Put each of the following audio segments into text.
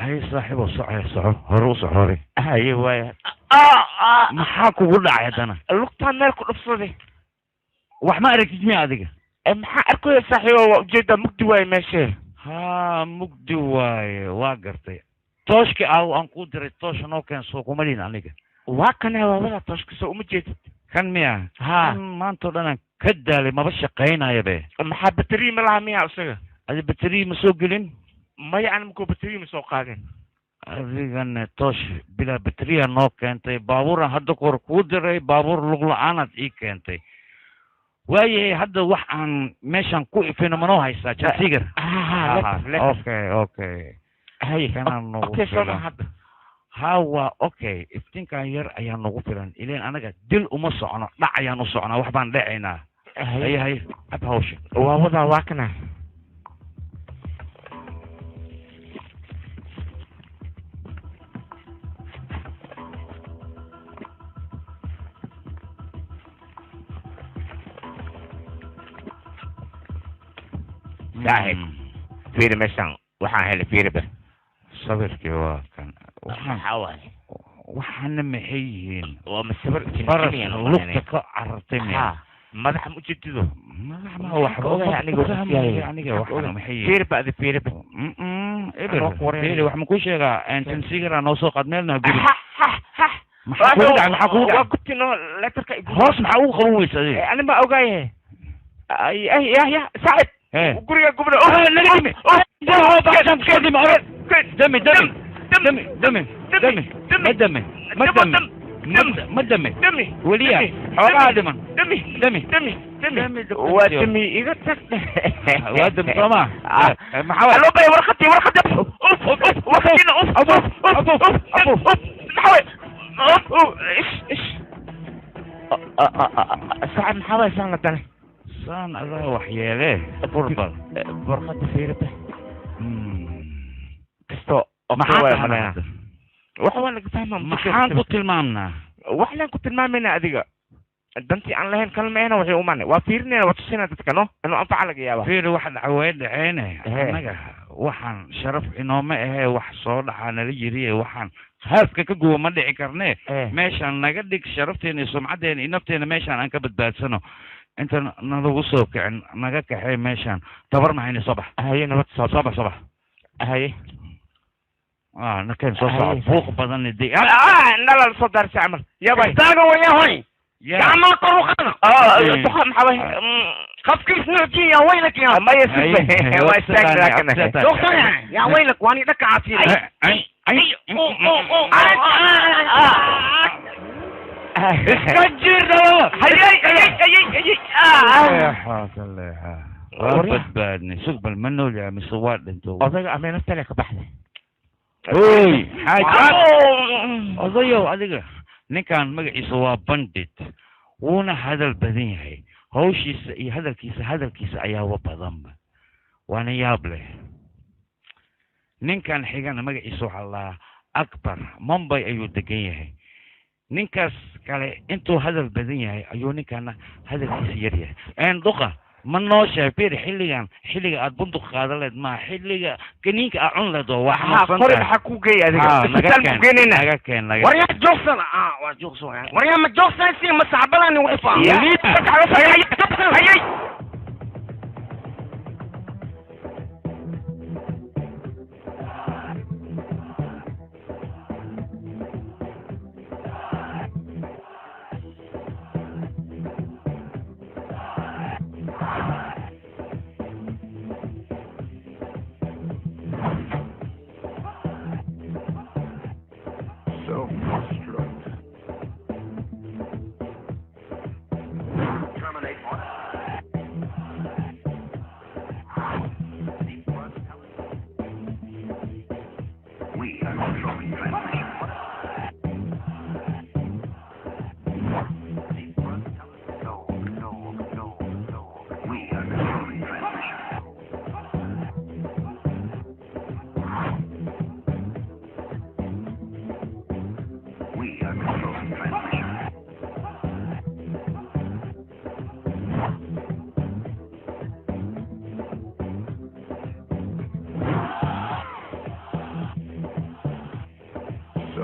هاي صاحبه صعب هروس هوري هاي واي maxaa kugu dhacay haddana lugtaan meel ku dhufsaday wax ma aragtid miya adiga maxaa arkaya saaxiibo waa ujeedaa mugdi waaye meeshee haa mugdi waaye waa gartay tooshki aan kuu diray toosha noo keenso kuma dhihin aniga waa kanee waa wada tooshka soo uma jeedid kan miya haa maantao dhan aan ka daalay maba shaqaynaya be maxaa bateriya ma laha miya isaga adi bateriya ma soo gelin maya ana makoo bateriya ma soo qaadin adigana toosh bilaa bateriya noo keentay baabuuran hadda kahor kuu diray baabuur lug la-aanaad ii keentay waayahay hadda wax aan meeshan ku ifino manoo haysaa jasigar okay hay kanaan nagu filan hadda haa waa okay iftiinkan yar ayaa nagu filan ileen anaga dil uma socno dhac ayaan u socnaa wax baan dhacaynaa hay ab hawsha waa wadaa waa kana saaxib fiiri meeshan waxaan helay fiiri ba sawirkii waa kan maxaa waaye waxaana maxay yihiin waa masawir faras lugta ka carartay miya madaxa ma ujeedido madax ma waxba aniga waxana maxay yihiin fiiri ba adi fiiri ba fiiri wax ma ku sheegaa intan sigara noo soo qaad meelna guri maxaa kugu dhacay maxaa kugu waa dhacay gutino leetarka hoos maxaa ugu qaban weysa adiga ani ma ogaaye ya saaxib guriga gubna ما دمي وليا حوالها دمن دمي ودمي إذا تك ودم طمع محاول ألو بي ورختي ورختينا محاول إيش ساعد محاول سنة تاني سان الله وحياله فربل ورختي فيرته كستو maxaa waxaan laga fahmaa maxaan ku tilmaamnaa waxaan ku tilmaamayna adiga dantii aan lahayn kalmeena waxay u maanay waa fiirinayna waa tusina dadka no inuu anfaca laga yaaba fiir waxa dhacay dhaceene anaga waxaan sharaf inooma ahee wax soo dhaxaa nala yiri waxaan haafka ka guwa ma dhici karnee meeshaan naga dhig sharafteena iyo sumcadeena iyo nafteena meeshaan aan ka badbaadsano inta nalagu soo kicin naga kaxay meeshaan tabar mahayni subax haye nabad subax haye نكين صوص فوق بدن دي لا صدر عمل يا باي تاغو يا هوي يا ما طرقنا تخم حوي خف كيف نجي يا ويلك يا ما يسب ما يستاك دكتور يا ويلك واني دك عافيه اسكجر هي بدبادني سوق بالمنو يا مسواد انتو اضيع امين استلك بحثي oy odayow adiga ninkan magaciisa waa bandit wuuna hadal badan yahay hawshiisa iyo hadalkiisa ayaaba badanba waana yaab leh ninkan xigana magaciisa waxaa lahaa akbar Mumbai ayuu degan yahay ninkaas kale intuu hadal badan yahay ayuu ninkana hadalkiisa yar yahay duqa ما نوشة بير حلقة أتبندق قادلت ما حلقة كنيك أعون لدو واحد قرب حكوكي نجا كان وريا جوكسن وجوكسن وريا ما جوكسن سي مسعبلاني وقفا هيا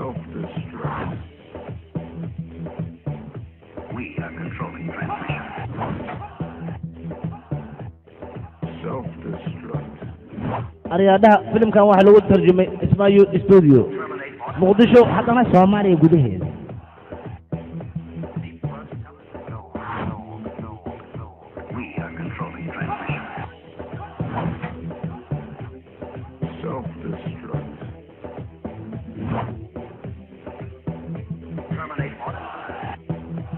Self-destruct. We are controlling transmission. Self-destruct. aryaadaha filimkan waxaa lagu tarjumay ismaayo studio muqdisho haddana soomaaliya gudaheeda We are controlling transmission. Self-destruct. Terminate order.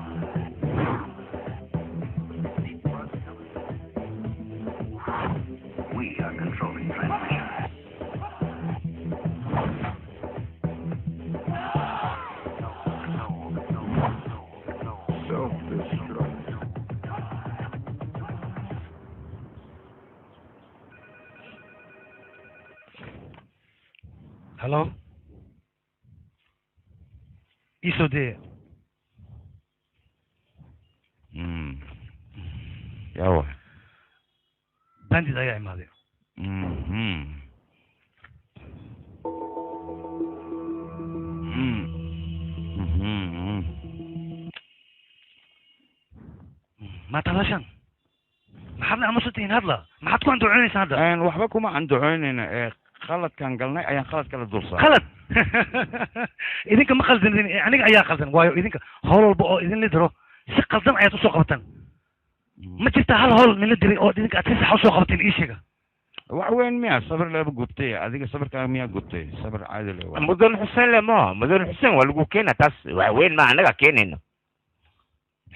We are controlling transmission. Self-destruct. Hello? Isode. yawa Bandit ayaa imaaday. Ma talashan. maxaad aamusantihiin hadla maxaad ku anducoonaysaa hadda waxba kuma anducoynayna khaladkan galnay ayaan khalad kala dulsaaray khalad idinka ma khaldanin aniga ayaa khaldan waayo idinka howl walba oo idin la diro si khaldan ayaad usoo qabataan ma jirta hal howl nila diray oo idinka aad si sax usoo qabateen ii sheega wax weyn miya sabir laba gubtay adiga sabirkaaga miyaa gubtay sabir caadi le mudan xuseen le ma mudan xuseen waa lagu keena taas wax weyn ma anaga keenayno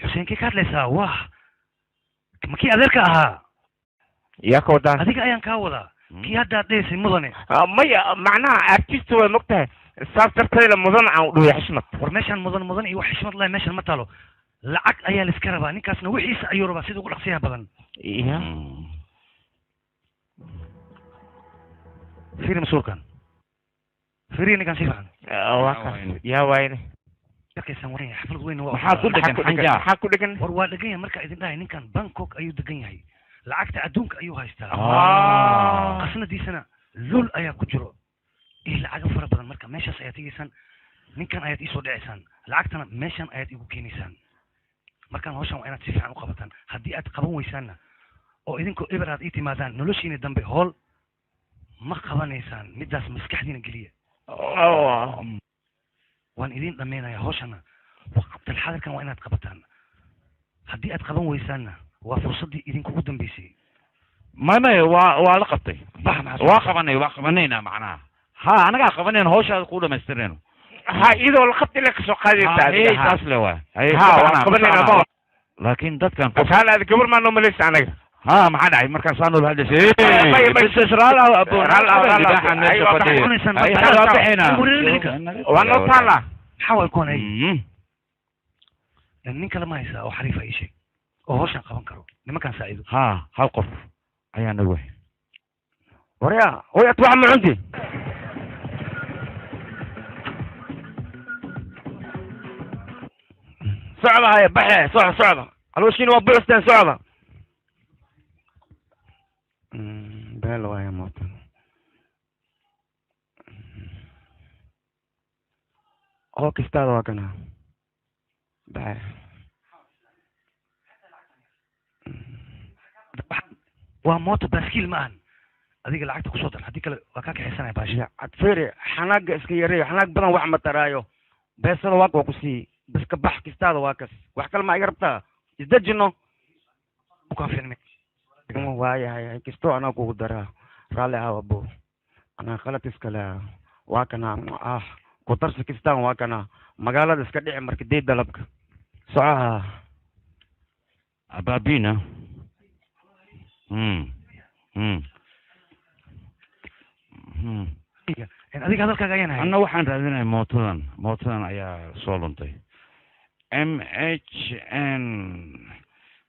xuseenkii ka hadlaysaa wah makii adeerka ahaa yaa ka wadaa adiga ayaan kaa wadaa kii hadda aad dhehaysay mudane maya macnaha artist way mogtahay saas darteeda mudan aan udhuya xishmad war meeshaan mudan iyo wax xishmad lahay meeshaan ma taalo lacag ayaa la iska rabaa ninkaasna wixiisa ayuu rabaa sida ugu dhaqsiyaha badan iya fiiri mas-uulkan fiiri ninkan si fiican yaa wayne arkaysan waran yahay xaflad weyn waa maxaa ku dhegan xanja maxaa ku dhegan war waa dhegan yahay marka idin dhahay ninkan Bangkok ayuu degan yahay lacagta adduunka ayuu haystaa qasnadiisana lul ayaa ku jiro lacag fara badan marka meeshaas ayaad tegaysaan ninkan ayaad isoo dhacaysaan lacagtana meeshan ayaad igu keenaysaan markaan hawshan waa inaad si fiican u qabataan haddii aad qaban weysaanna oo idinkoo eber aad ii timaadaan noloshiina dambe hool ma qabanaysaan midaas maskaxdiina geliya waan idin dhammeynaya hawshana waqti xadirkan waa inaad qabataan haddii aad qaban weysaanna waa fursaddii idinkugu dambeysay may waa la qabtay waa qabanayna macnaha ha anagaa qabanayna hawshaada ku dhamaystirayno ha iyadoo la qabtay la kasoo qaadaysaa taas le waa ha qabanayna laakiin dadkan kaalaad gabar maa noo malaysa anaga ها ما حد عيب مركز صانو بهذا الشيء بس رالة أبو وانا طالع حاول يكون أي لأن نين كلام ما يسا أو حريف أي شيء أو هوش نقابن كرو لما كان سعيد ها هالقف أيان نوه وريا هو يطلع من عندي صعبة هاي بحي صعبة الوشين وبلستين صعبة بلوا يا موطن اوك استاذ واكنا باي waa mooto baaskiil ma ahan adiga lacagta ku soo dar haddii kale waa kaa kaxaysanaya baashi adfeeri xanaaga iska yareeyo xanaag badan wax ma taraayo beesada waa ku sii biska bax kistaada waa kas wax kale ma iga rabtaa isdajino ukaan fiilmay waayahay kisto anaa kugu daraa raalli ah abo anaa khalad iskale waa kana ku tarsi kistaan waa kana magaalada iska dhici marka deed dalabka socaha ababina adiga hadalkaaga ayaan hay anna waxaan raadinaya mootadan ayaa soo luntay MHN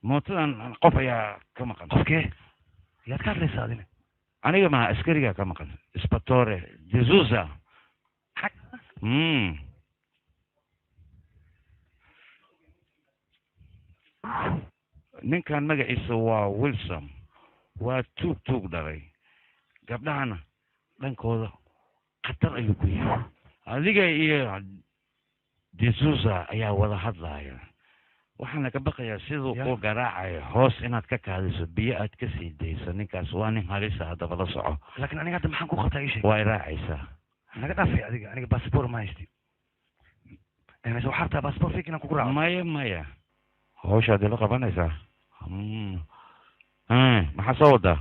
mootadan qof ayaa ka maqan qofkee yaad ka hadlaysaa adina aniga ma askariga ka maqan Spatore Jesus ninkan magaciisa waa Wilson waa tuug dhalay gabdhahana dhankooda khatar ayuu ku yahay adiga iyo D'Souza ayaa wada hadlaya waxaana ka baqayaa siduu ku garaacayo hoos inaad ka kaadiso biyo aad ka sii dayso ninkaas waa nin halis ah hadaba la soco laakiin aniga hadda maxaan ku qabtaa ii sheeg waa raacaysaa naga dhaafay aniga passport ma haysti meesha waxaa taa passport fiikin ku raaco maya hawshaad la qabanaysaa maxaa soo wadaa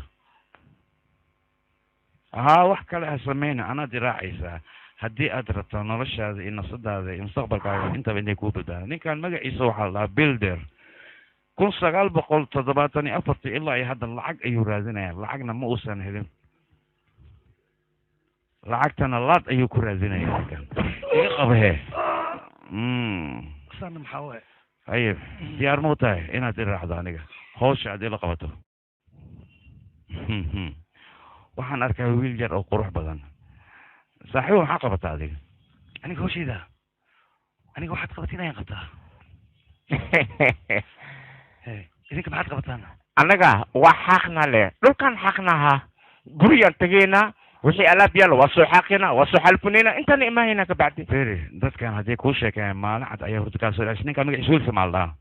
wax kale ha samayna anaad raacaysaa haddii aad rabto noloshaada iyo nafsadaada iyo mustaqbalkaaga intaba inay kuu badbaadaan ninkan magaciisa waxaa la dhahaa Builder 1974 ilaa iyo hadda lacag ayuu raadinayaa lacagna ma uusan helin lacagtana laad ayuu ku raadinayaa ninkan iga qabahee sana maxaa waay ayib diyaar ma u tahay inaad i raacdo aniga hawsha aad ila qabato waxaan arkaa wiil yar oo qurux badan saaxiib maxaa qabataa adiga aniga hawshayda aniga waxaad qabatiin ayaan qabtaa idinka maxaad qabataan anaga waa xaqna leh dhulkan xaqnaha guriyaan tageynaa wixii alaab yaalo waa soo xaqina waa soo xalfunina intaan imaahayna ka bacdi feri dadkan haddii kuu sheekeen maalin cad ayaa hurda kaa soo dhacay ninka magaciisa Wilson maa la dhahaa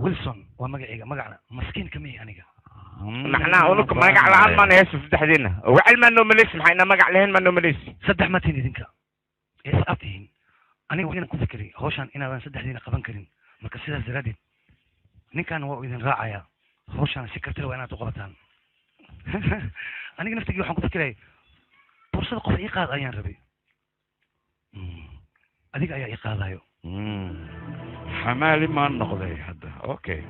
Wilson waa magacayga magacna maskiin ka mihi aniga macnaha unuka magac la-aan maan heeso saddexdiina wacil maa noomalis maxayna magac lahayn maa noomalis saddex ma tihin idinka ee saab tihiin aniga waxaan ku fikray hawshan inaadan saddexdiina qaban karin marka sidaas daraadeed ninkan waa idin raacaya hawshan si kartida waa inaad u qabataan aniga naftigii waxaan ku fikiray fursad qof ii qaad ayaan rabay adiga ayaa ii qaadayo xamaali maan noqday hadda okay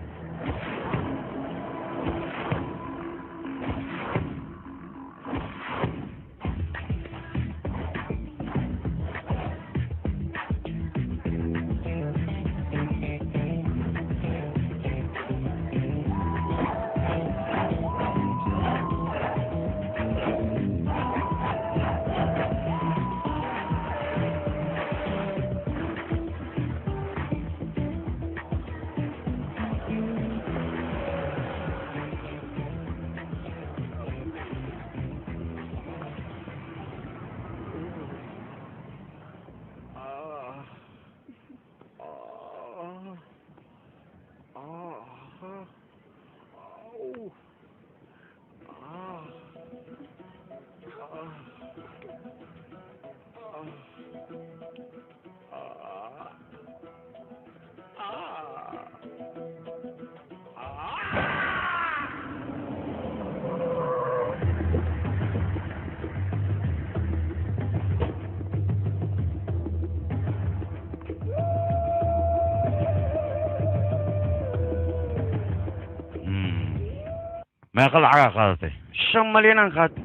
meeqa lacagaa qaadatay 5 malyan aan qaatay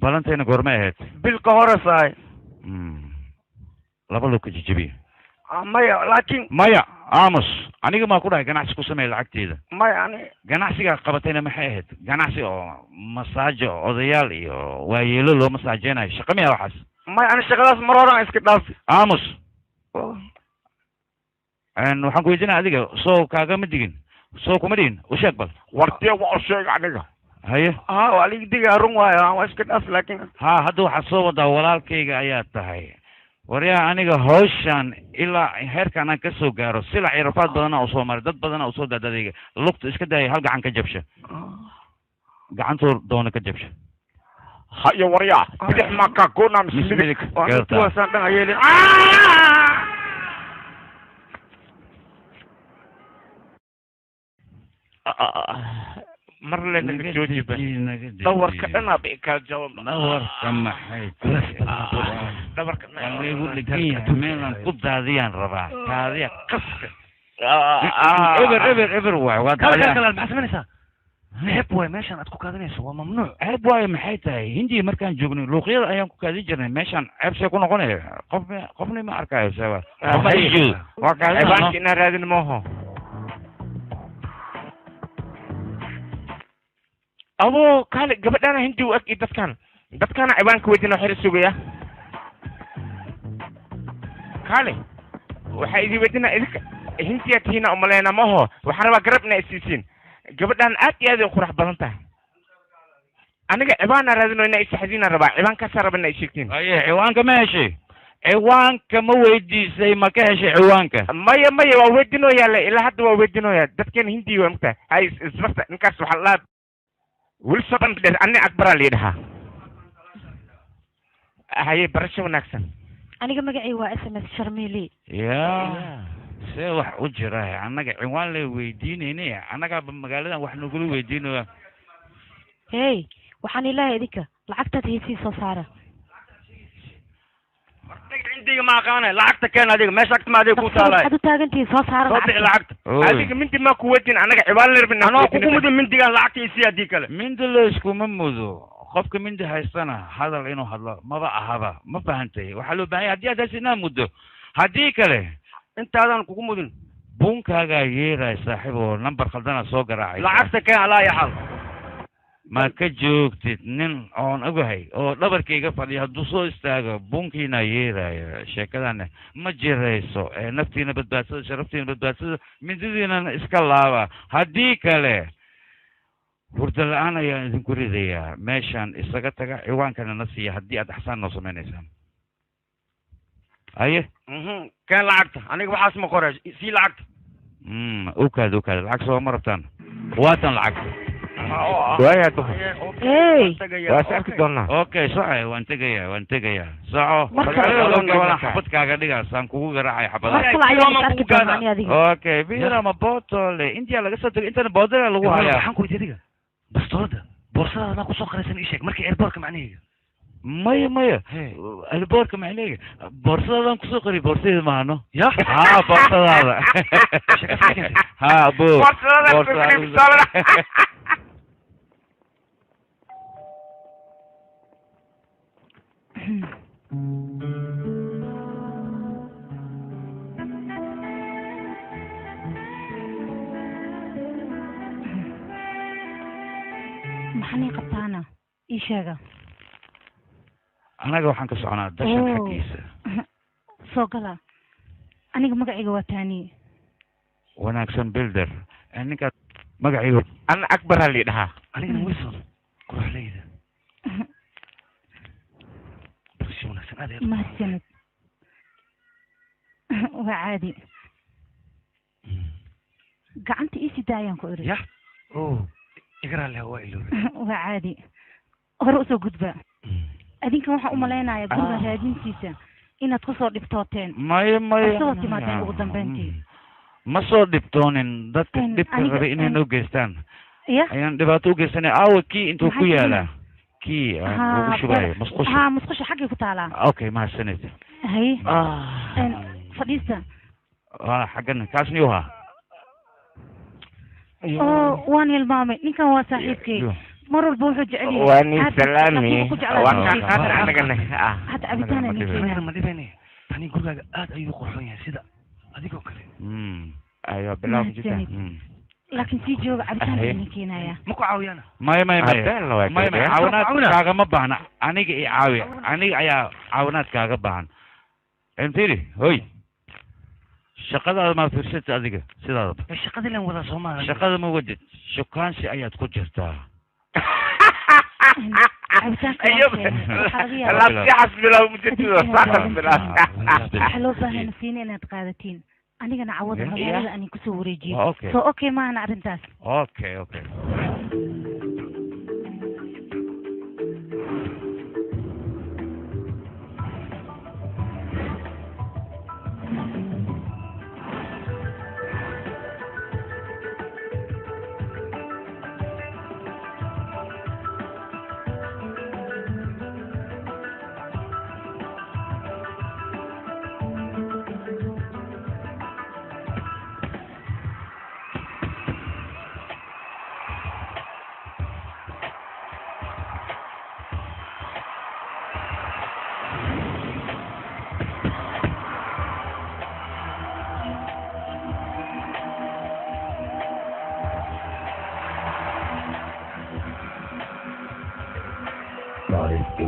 balantayna goormay ahayd bil ka hore saay laba loo ka jijibiye maya laakiin maya aamus aniga maa ku dhahay ganacsi ku sameey lacagteeda maya ani ganacsigaa qabatayna maxay ahayd ganacsi oo masaajo odayaal iyo waayeelo loo masaajeynayo shaqa miya waxaas maya ani shaqadaas mar hore aan iska dhaafi aamus waxaan ku weydiinaya adiga soo kaagama digin soo kuma dhigin u sheeg bal wartee waa u sheeg aniga haye waa ligi digaa run waayo waa iska dhaaf laakiin hadda waxaad soo wadaa walaalkayga ayaa tahay waryaa aniga hawshan ilaa heerkan aan ka soo gaaro silac iyo rafaad badana u soo maray dad badana u soo daadadayga lugta iska daaya hal gacan ka jabsha gacantuu doona ka jabsha hayo waryaa bidix maka kuna midig kuwaasaan dhan ayeelin mar le naga joojiba dhawarka dhanaa ba kaa jawab dhawarka maxay dhawarka igu dhigan yahay meelaan ku daadiyaan rabaa daadiya qaska eber waay waa kala maxaa samaynaysaa ceeb waay meeshaan aad ku kaadinayso waa mamnuuc ceeb waayo maxay tahay hindiya markaan joognay luuqyada ayaan ku kaadin jirnay meeshaan ceeb see ku noqonaya qofni ma arkaayo sewa waa kaadin inaa raadin mooho abo kale gabadhana hindi u eg iyo dadkana cibaanka weydina xir sugaya kale waxa idin weydina idinka hintiya tiina umaleena maho waxaan rabaa garab inay isiisiin gabadhan aad iyo aad u qurux badan tahay aniga cibaana raadino inay isaxdiina rabaa cibaankaasa raba inay sheegtiin aye ciwaanka ma heshay ciwaanka ma weydiisay ma ka heshay ciwaanka maya waa weydinooyaa le ilaa hadda waa weydinooyaa dadkan hindi waa mugtahay hay isbarta ninkaas waxaa la wilson ani akbaraa la yidhahaa haye barasho wanaagsan aniga magacay waa SMS Sharmili ya see wax u jira annaga ciwaan la weydiinayne annagaaba magaaladan wax nagula weydiinaya hey waxaan ilaahay idinka lacagtaad heesii soo saara عندي ما قانا لعقت كان هذيك ما شكت ما هذيك وصالة هذا تاجنتي صار لعقت هذيك منتي ما كويتين أنا عبالة ربنا أنا أقوم مدن منتي قال لعقت يسيا ديك له من دلشكو مموذو خفك من ده هالسنة هذا الإنه هذا ما بقى هذا ما فهمتي وحلو بعي هدي هذا سنة مدة هديك له أنت هذا أقوم مدن بونك هذا يرى صاحبه نمبر خلدنا سوق راعي لعقت كان على يا حال ما كجوكتid nin oon ogahay oo dhabarkayga fadhiya hadduu soo istaago bunkiina yeeraya sheekadana ma jirayso naftiina badbaadsada sharaftiina badbaadsada mindidiina iska laaba haddii kale hurda la-aan ayaan idinku ridayaa meeshaan isaga taga ciwaankana na siiya haddii aad axsaan noo sameynaysaan aye keen lacagta aniga waxaas ma qoray sii lacagta ukaad lacag soo ma rabtaan waatan lacagta ويا دخل ايه واسألك دونا اوكي صحيح وانت جاي صعو ولا حبتك قاعد سان كوغو غراعي حبتك اوكي بيرا ما بوتول انت يلا قصتك انت بودر لو هيا waxaan ku weydiiyaa bastoolada boorsada ku soo qaraysan isheg markii airportka macnaheedu maya airportka macnaheedu boorsada ku soo qari boorsadii maano ya ha boorsada ha boorsada maxay qabtaana ii sheega anaga waxaan ka soconaa dashan xaqiisa soo gala aniga magacayga waa taani wanaagsan builder ninka magacayga ana akbar hal yidhahaa anigana wilson quruxleyda barasho wanaagsan aad mahadsanid waa caadi gacanta ii sidaa ayaan ku iri ya igara leh waa iloobe waa caadi hore usoo gudba adinkan waxaan u malaynayaa guriga raadintiisa inaad kusoo dhibtooteen maya soo timaadeen ugu dambeyntii ma soo dhibtoonin dadka dhibka rabay inay noo geystaan ayaan dhibaato u geysanay aawa kii intuu ku yaalaa kii ugu shubayo musqusha musqusha xaggay ku taalaa okay mahadsanid haye fadhiista xaggan kaasni u haa waan hilmaamay ninkan waa saaxiibkay mar walba wuxuu jecel yahay واني سلامي وكان قادر على قلنا حتى عبيتانا نيجينا ما دبني تاني قرقة آد أيو قرحون يا سيدا هذيك وكله أيوة بالله جدا لكن في جواب عبيتانا نيجينا يا مكو عاويانا ما عاونات كاغا ما بهنا أنيق عاوي أنيق أيا عاونات كاغا بهن انتيري هوي shaqada ma fiirsatay adiga sidaada shaqada leen wada Soomaaliya shaqada ma wajid shukaansi ayaad ku jirtaa لا حسب الله مجدد صح بالله حلو بهنا فيني أنا تقادتين أنا جنا عوض الموضوع أني كسور يجي سو أوكي ما أنا أرنتاس أوكي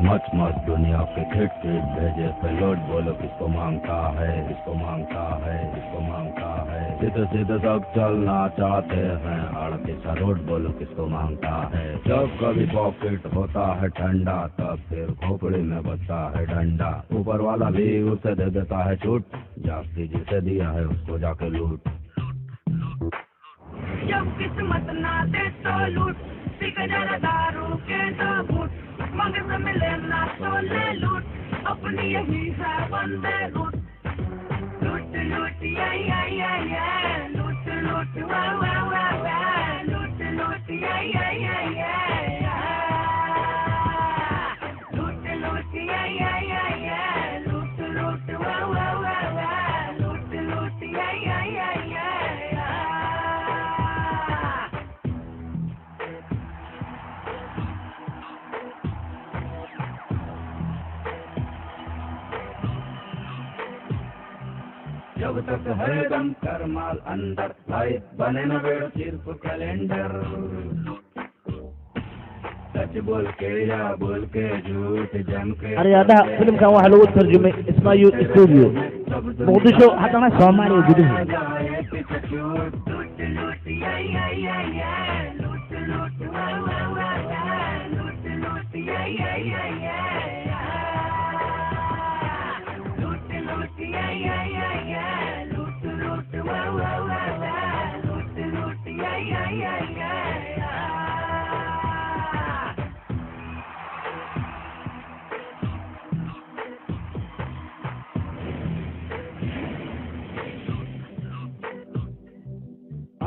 much much दुनिया के खिट खिट भेजे पेलोड बोलो किसको मांगता है किसको मांगता है किसको मांगता है सीधे सीधे सब चलना चाहते हैं अड़तीस रोड बोलो किसको मांगता है जब कभी पॉकेट होता है ठंडा तब फिर खोपड़ी में बचता है डंडा ऊपर वाला भी उसे दे देता है छूट जाती जिसे दिया है उसको जाके लूट जब किस्मत ना दे तो लूट सिगरेट दारू के दो घूंट मगर से मिले ना तो ले लूट अपनी यही है बंदे लूट लूट लूट या लूट लूट वाह वाह वाह वाह लूट लूट या लूट लूट या लूट लूट वाह वाह वाह वाह लूट लूट या जब तक है दम कर माल अंदर लाइफ बने न बेड़ सिर्फ कैलेंडर सच बोल के या बोल के झूठ जम के Aryada filimkan waxaa lagu tarjumay Ismaayu Studio Muqdisho haddana Soomaaliya gudaheeda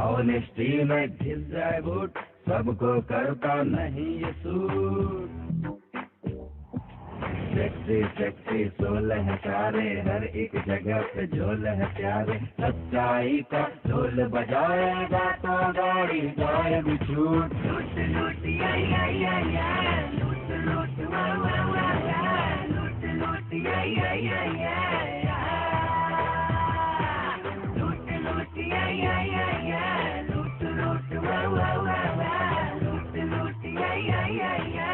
honesty में घिस जाए बूट सबको करता नहीं ये सूट सेक्सी सेक्सी सोल है सारे हर एक जगह पे झोल है प्यारे सच्चाई का ढोल बजाएगा तो गाड़ी जाए भी छूट लूट लूट या लूट लूट वाह वाह वाह लूट लूट या लूट लूट या लूट लूट वाह वाह वाह लूट लूट या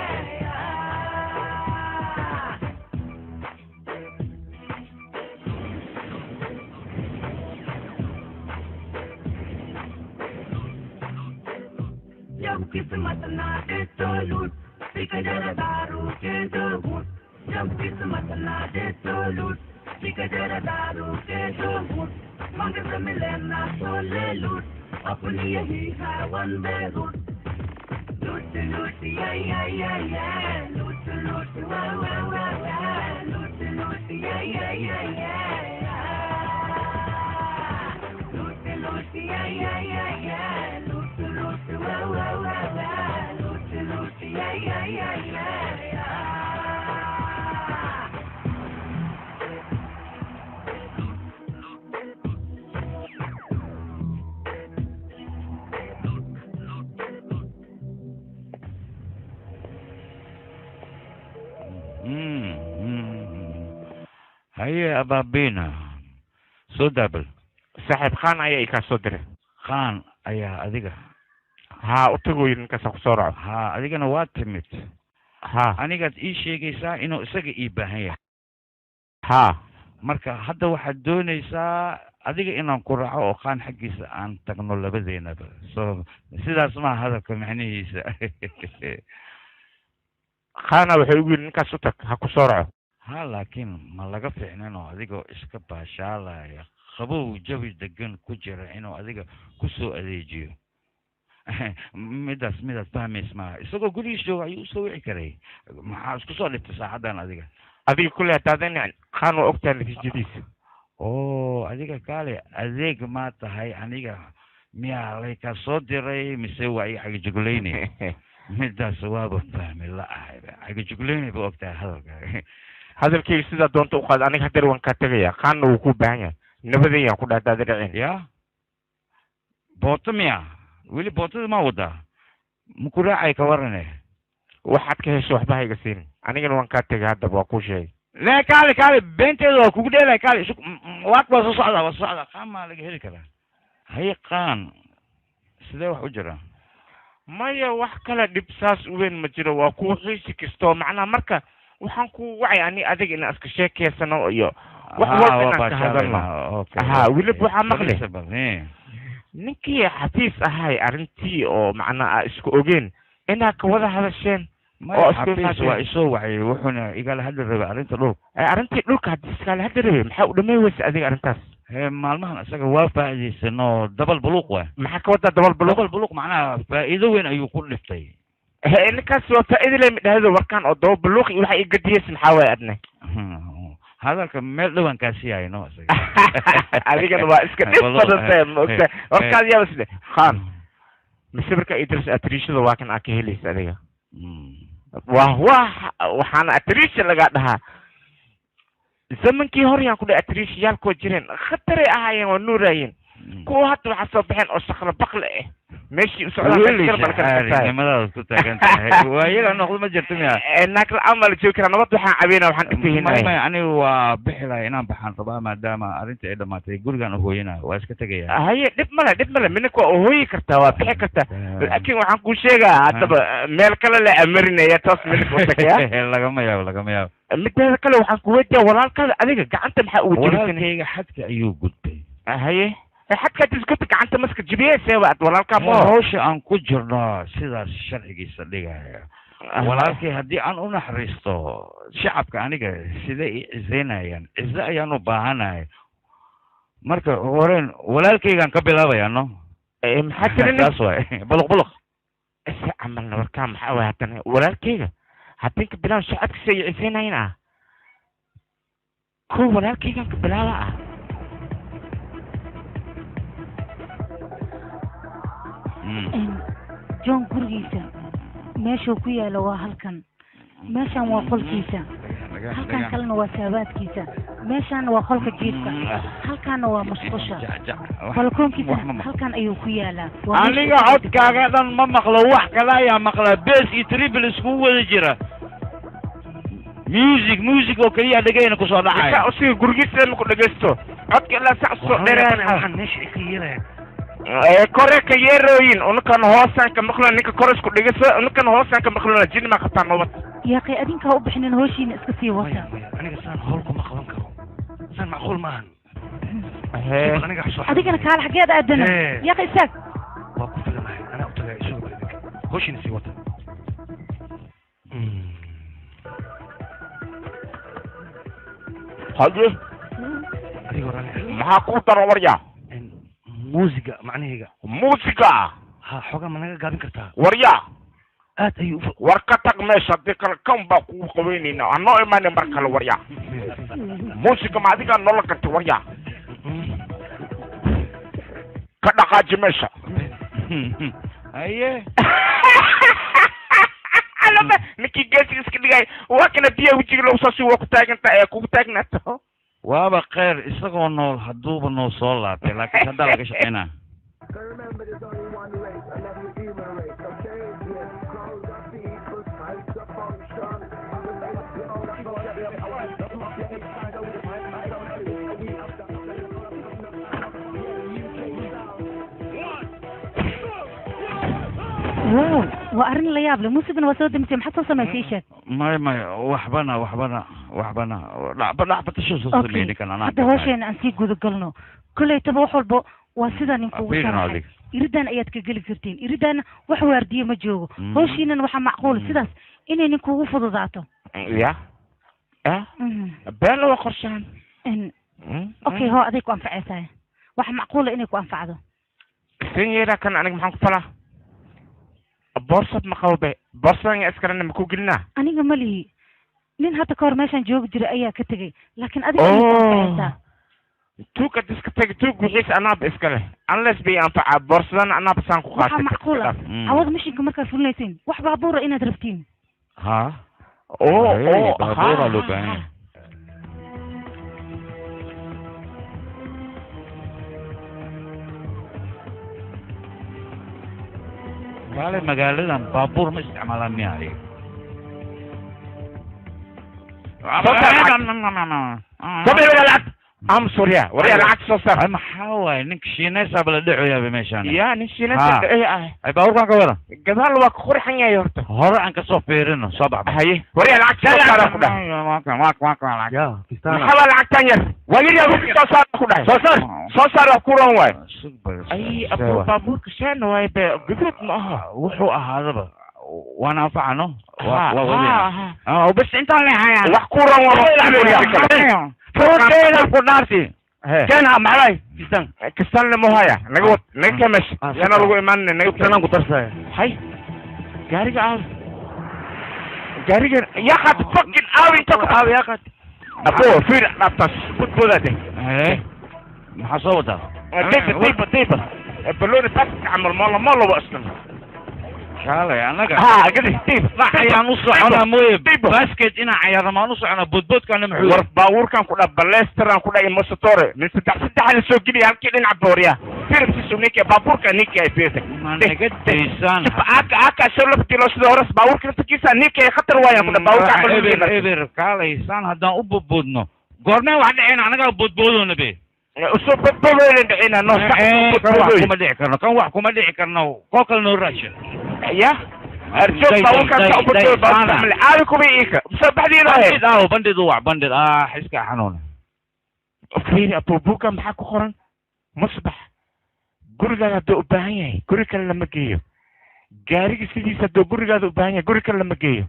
जब किस्मत ना दे तो लूट सिगरेट दारू के दो घूंट जब किस्मत ना दे तो लूट सिगरेट दारू के दो घूंट मगर से मिले ना तो ले लूट अपनी यही है वंदे रूट लूट लूट या लूट लूट वाह वाह वाह लूट लूट या लूट लूट या लूट लूट वाह वाह वाह लूट लूट या هيا أبابينا سودابل saaxiib khaan ayaa ikaa soo diray خان أيا أديك haa u tago ninkaasa ku soo raco ها أديك أنا واتمت haa أنا قد إيش يجيسا إنه سجى إباهية haa marka hadda waxaad doonaysaa adiga inaan ku raaco oo qaan xaggiisa aan tagno labadeennaba so sidaas maa hadalka macnihiisa khaana waxay ugu yidhi ninkaas u tag ha ku soo raco ha laakiin ma laga fiicnin oo adigoo iska baashaalaya qabow jawi degan ku jira inuu adiga ku soo adeejiyo midaas fahmays maaha isagoo gurigiis jooga ayuu usoo wici karay maxaa isku soo dhibtay saacadan adiga adiga kulle haddaadan khaan waa ogtaa natiijadiisa oo adiga kaale adeeg ma tahay aniga miyaa layka soo diray mise waa i cagajuglayne midaas waaba fahmi la-ahay cagajuglayne ba ogtahay hadalka hadalkayga sidaa doonta u qaad aniga hadeer waan kaa tegaya khaanna wuu ku baahan yahay nabadayaan ku dhaha hadaada dhaceen ya boota miya weli bootada ma wadaa maku raacay ka warane waxaad ka hesho waxba hayga siin anigana waan kaa tegay haddaba waa kuu sheegay لا كالي بنتي لو كوكدي لا كالي شو واقبل وصعدة قام ما لقى هيك كذا هي قان سيده wax u jira maya wax kala dhibsaas weyn ma jiro waa ku xiisi kisto macna marka waxaan ku wacay ani adiga inaan iska sheekeysano iyo wax walba inaan ka hadalno weliba waxaa maqlay ninkii xafiis ahay arrintii oo macnaa isku ogeen inaa ka wada hadasheen xafiis waa isoo wacay wuxuuna igala hadli rabay arrinta dhulka arrintii dhulka haddii iskala hadli rabay maxaa u dhamay weysa adiga arrintaas maalmahan isaga waa faa'iidaysanoo dabal buluuq waa maxaa ka wadaa dabal buluuq macnaha faa'iido weyn ayuu ku dhiftay ninkaas waa faa'iido leh midhahdo warkaan oo dabal buluuq iyo waxa i gadiyeysa maxaa waay adna hadalka meel dhawankaasi hayno adigana waa iska dhib badantay maogta warkaad yaabas le khan masawirka idris atrishada waa kan aa ka helaysa adiga waxaana atrisha laga dhahaa zamankii hore yaan ku dhahay atrishayaalkoo jireen khataray ahaayeen waa nuuraayeen kuwa hadda waxaa soo baxeen oo shaqla baqle ah meeshii u socdaanimadaad ku taagan tahay waa iyaga noqdo ma jirto miya naag la-aan baa la joogi karaa nabad waxaan cabeyna waxaan utahinahay aniga waa bixi lahay inaan baxaan rabaa maadaama arrinta ay dhamaatay gurigaan uhooyana waa iska tegaya haye dhib male minaka waa uhooyi kartaa waa bixi kartaa laakiin waxaan kuu sheegaa haddaba meel kale la amarinaya taas minaka utagaya lagama yaabo mideeda kale waxaan ku weydiyaa walaalkaada adiga gacanta maxaa ugu walaalkayga xadka ayuu gudbay haye xadkaad isgubta gacanta maska jibiyeyseebaad walaalkaa ma hawsha aan ku jirno sidaas sharcigiisa dhigaya walaalkay haddii aan u naxariisto shacabka aniga siday i ciseynayaan cize ayaan u baahanahay marka horeen walaalkaygaan ka bilaabayaa no maxaa tiri taas waay buluq si camalna warkaa maxaa waay haddana walaalkayga haddii ka bilaabo shacabka siday i ciseynayaan kuwa walaalkaygaan ka bilaaba john gurigiisa meeshuu ku yaalo waa halkan meeshan waa qolkiisa halkan kalena waa saabaadkiisa meeshaana waa qolka jiifka halkaana waa masqusha balkoonkiisa halkan ayuu ku yaalaa aniga codkaaga dhan ma maqlo wax kale ayaa maqlaa bes iyo triple iskugu wada jira music oo keliya dhegayna kusoo dhacaya usiga gurigiisa ma ku dhegaysto codka ilaa saa usoo dheeraan meesha ka yeelaya kore ka yeerooyin unukan hoosaan ka maqlo ninka kore isku dhigayso unukan hoosaan ka maqlo jini ma qabtaa nabad yaaqay adinkaa u bixinin hooshiina iska sii wata aniga saan howl kuma qaban karo saan macquul maahan adigana kaala xageed aadana yaaqay isaag waa ku filanahay anaa u tagay isugu idinka hooshiina sii wata haye adiga maxaa ku daro warya muusiga macnahayga muusiga ha xogaa ma naga gaabin kartaa warya aad ayuu war ka tag meesha haddii kale kan baa kugu qabeynayna anoo imaanay mar kale warya muusiga ma adigaa noola gartay warya ka dhaqaaji meesha haye ninkii geesiga iska dhigay waa kana biyaha wejiga lagu soo sii waa ku taagantaa kugu taagnaato waaba kheyr isagoo nool hadduuba noo soo laabtay laakiin haddaa laga shaqeynaa waa arrin la yaab leh muusigana waa soo demisay maxaad soo samaysay sheeg maya waxbana dhacbatasho soo sameeyay ninkan anaa hadda hawsheena aan sii gudagalno kollaytaba wax walba waa sidaa ninkugu sharaxay iridan ayaad ka geli kartiin iridaana wax waardiye ma joogo hawshiinana waxaa macquula sidaas inay ninkugu fududaato ya been waa qorshaan okay hoo aday ku anfacaysaay waxa macquula inay ku anfacdo sin yeeraa kan aniga maxaan ku falaa boorsad ma qawbe boorsadan iskarana ma ku gelinaa aniga ma lihi nin hadda ka hor meeshaan joogi jiray ayaa ka tegay laakiin adiga ayaysaa tuuga iska tagi tuug wixiis anaaba iska leh unless bay anfacaa boorsadan anaaba saan ku qaatay waxaa macquula cawada mashinka markaad fulinaysiin wax baabuura inaad rabtiin ha baabuura loo baahan yahay baale magaaladan baabuur ma isticmaalaan miya adiga ام سوريا وريا العكس صار ما حاوي انك شينيسا بلا دعو يا بمشان يا نشينيسا ايه اي باوركا كولا قبل وقت خرحن يا يورت هور عن كسو فيرنا صبع هي وريا العكس صار كده ما يا كيستان محاول العكس تاني ولي يا بك صار كده صار كورون واي اي ابو بابور كشان واي قدرت معها وحو هذا وانا فعنه وبس انت اللي هيا وحكورون واي فوتينا كنارتي كان معاي كستان لمهايا نقول نكمش انا لو ايمان نقول انا قدرت هاي جاري قال جاري يا خد فكر قوي انت قوي يا خد ابو في نفس فوتبول ده ايه محصوته طيب البالون بس عمل ماله اصلا شالي انا قد طيب لا يا نص انا موي باسكت انا عيار ما نص انا بود كان محور ورف باور كان كنا بلاستر كنا يمسطور من ستة على السوق دي يمكن نلعب بوريا فيلم سيسونيك باور كان نيك بيتك ما نقد انسان اك شلف كيلوس دورس باور كان كيسا نيك خطر ويا كنا باور كان ايبر كاله انسان هذا ابو بودنو غورنا واحد عين انا بود بودو نبي usoo badbadoynayna no kuma dhici karno kan wax kuma dhici karno kokal no rashin ya arjo bawka ka ubadoo baa caadi kuma iika sabaxdiina ah bandid waa bandid xiska xanuun fiiri abubuka maxaa ku qoran musbax gurigaada haduu u baahan yahay guri kale lama geeyo gaariga sidiisa haduu gurigaada u baahan yahay guri kale lama geeyo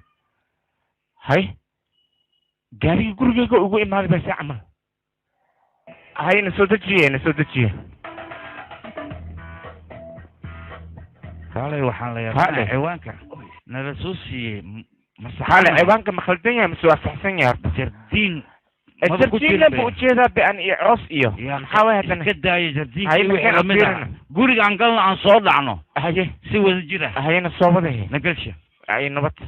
hay gaariga gurigayga ugu imaaday baa si camal هاي نسودجيه قال وحان لي حيوانك نرسوسي حالة حيوانك مخلدين مسوا صحسن يا جردين الجردين بوجهها بأن يعص إيه محاوي هذا كده يا جردين هاي مكان أبيرنا قولي عن قلنا عن صوت عنه هاي سوى الجرة هاي نصوبة ده نقلش هاي نبت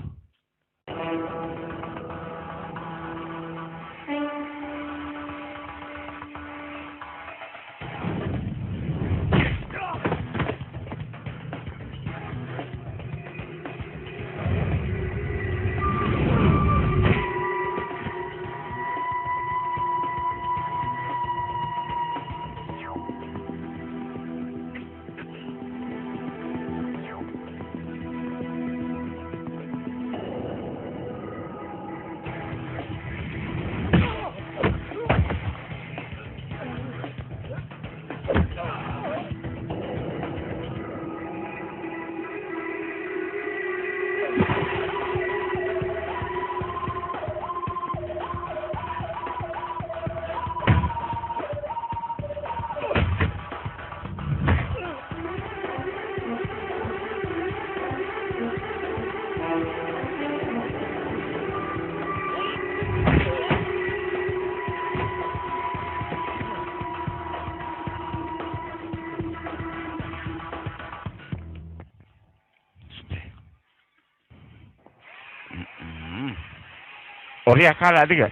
وريا كالا دقة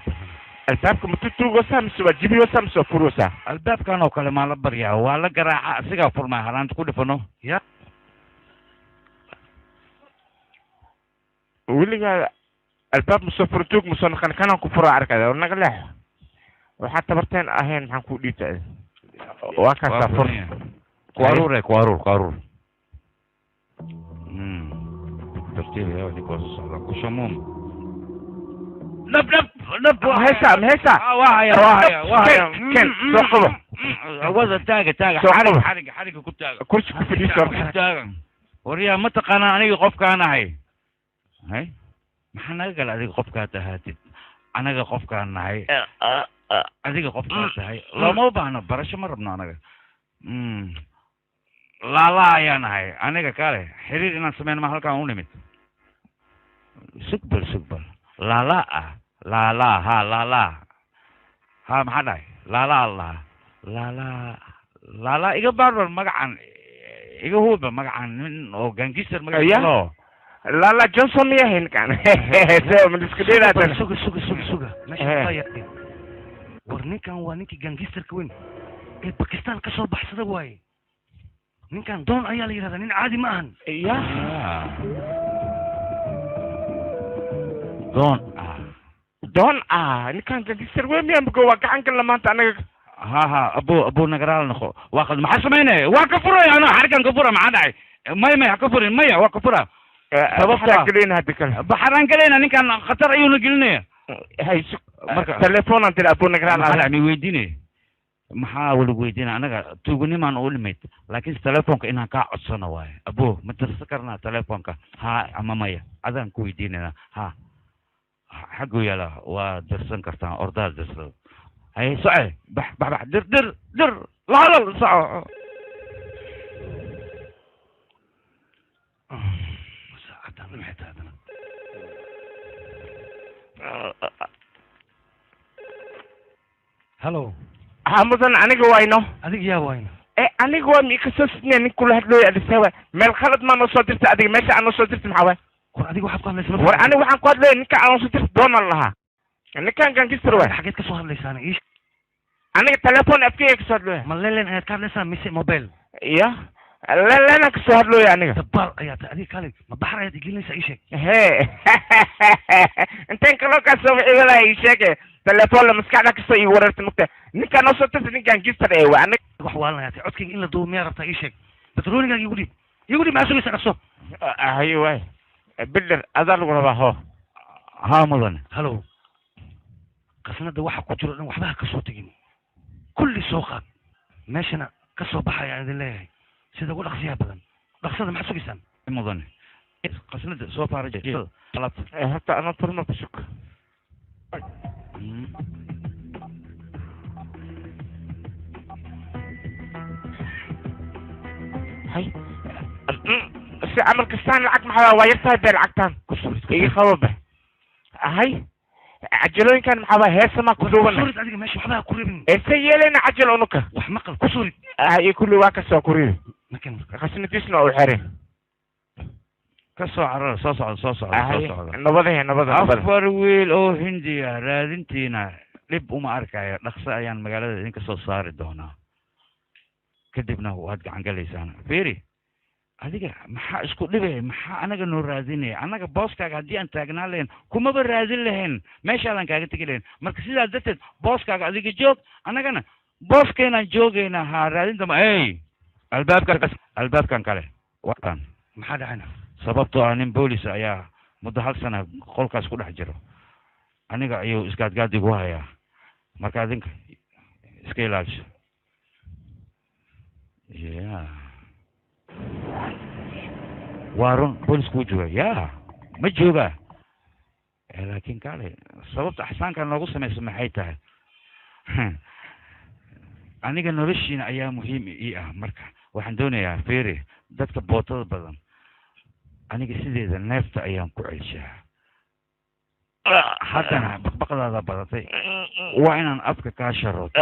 الباب كمتوتو وسامس وجيبي وسامس وفروسا الباب كانوا كلمة لبريا ولا قراءة سيجا فرما هلان تقول فنو يا ولي الباب مسافرتوك مسون كانوا كفروا عركة ونقله وحتى برتين أهين حنكو ديتا وكا سافر كوارور ترتيب يا ودي كوارور كوشموم نب هيسا وهايا كن سوقبه عوض تاجا حرق كنت تاجا كرسي كفدي سوق تاجا وريا متقنا اني قفك انا هي maxaa naga adiga qofka tahaatid anaga qofka nahay adiga qofka tahay lama baahna barasho ma rabno anaga la ayaan nahay aniga kale xiriir inaan sameeyno ma halkaan u nimid sugbal la ha maxaa dhahay la iga barbar magacan iga huba magacan nin oo gangster magacan لا جونسون يهين كان من السكديرات سوق ماشي طيب ورني كان وانيكي جانجستر كوين باكستان كسر بحث واي نين كان دون ايال يرادا نين عادي معهن يا دون نين كان جانجستر وين بيقوا كان لما انت انا ها ابو نقرال نخو واخذ ما حسمينه وكفره انا حركه كفره ما عدعي ما كفر ما وكفره sababta gelin hada kale بحران كلينا نكان خطر ايونه قلنا hay telefoon aan tira abu nagran يعني ويديني محاول ويدينا انا توغني ما نقول لكن تليفونك انها كا عدسنا واي ابو ما تسكرنا تليفونك ها اما مايا اذن كويدينا ها حقو يلا ودرسن كرتان اوردال درس هاي سعي بح در لا ساعه ساعه محتاجنا هلو mudan aniga wayno adiga yaa wayno aniga waa mi ka soo sidnay nin kula hadlooy adisawa meel khalad ma noo soo dirta adiga meesha aan noo soo dirta maxaa waay war adiga waxaad ku hadlaysaa war aniga waxaan ku hadlay ninka aan soo dirta doonal lahaa ninkan gangster waay xageed ka soo hadlaysaa aniga telefoon afkeyga ka soo hadlooy ma leelen ayaad ka hadlaysaa mise mobile ya leelen ka soo hadlooy aniga dabaal ayaa tahay adiga kale ma baxar ayaad igelinaysaa ii sheeg hee intaan kaloo kaa soo wicibalaha ii sheege telefoon la maskaxda kasta ii wararta mugta ninkaan noo soo dirta ninkan gangster ee waa aniga wax waalanayaa tahay codkayga in la duubo miyaa rabtaa ii sheeg batroonigaaga igu dhiib maa sugaysa dhaqso hayo waay bilir adaa lagu rabaa ho ها مدن هلو قسنده waxa ku jiro dhan waxba ka soo tagin kulli soo qaad meeshana ka soo baxay aan idin leeyahay sida ugu dhaqsiyaha badan dhaqsada maxaa sugisan مدن قسنده soo faarajay talab hatta ana turma bashuk hay si amal kastaan lacag maxaa waa yartahay beel lacagtaan iga qababa hay عجلون كان محبا هيسا ما كدوبنا كسورت أديك ماشي محبا كوريبين إيسا يلينا عجل ونكا وحمقل كسورت هاي كل واكا سوا كوريبين مكان خسنا تسنا أو الحرين كسو عرر صوصع هاي نبضه أفر ويل أو هندية رادنتينا لب وما أركايا نقصى أيان مقالة إنك سو صار دونا كدبنا وهاد عن قليسان فيري adiga maxaa isku dhibay maxaa anaga noo raadinay anaga booskaaga haddii aan taagnaa lahayn kumaba raadin lahayn meeshaadan kaaga tegi lahayn marka sidaa darteed booskaaga adiga joog anagana booskeenaan joogaynaa ha raadintama ey albaabkan kale waan maxaa dhacayna sababtoo ah nin boolis ayaa muddo hal sana qolkaas ku dhex jiro aniga ayuu isgaadgaad igu hayaa marka adinka iska ilaalisho ya وارون بوليس كوجوا يا ما جوجا لكن قال سبب احسان كان لو سمي حيتها aniga noloshiina ayaa muhiim ii ah marka waxaan doonayaa feeri dadka bootada badan aniga sideeda neefta ayaan ku celshaa haddana baqbaqdaada badatay waa inaan afka kaa sharooto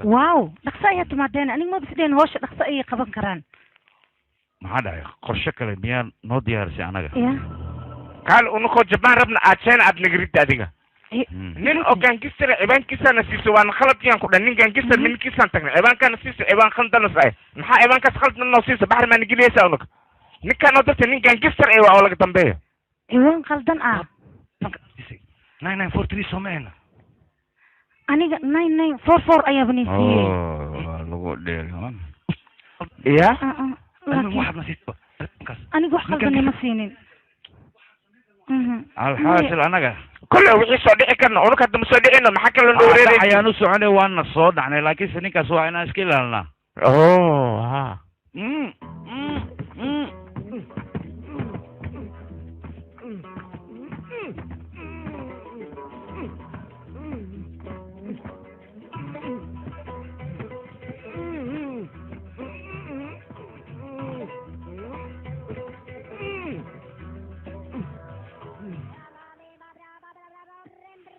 واو دقسة يا تمادين أنا ما بسدين هوش دقسة أي قبض كران ما هذا قرشة ميان نو ديارسي أنا قال أنو جبان ربنا عشان أبن قريت هذيك نين أو كان كسر إبان كسر نسيس وان خلط يان كذا نين كان كسر من كسر تكنا إبان كان نسيس إبان خلط نساي نحا إبان كسر خلط من نسيس بحر ما نجي ليس أونك نين كان نطرت نين كان كسر إيوا ولا كتنبيه إيوان خلطن 9943 سومين أنا 9944 أيا بني سي لو دير يا أنا واحد نسيت أنا واحد خلطني مسينين الحاصل أنا كله وحي صديق كنا أنا كنت مصدقنا ما حكى لنا وريري أحيانا سعني وانا صود يعني لكن سنك سوى أنا أشكي لنا ها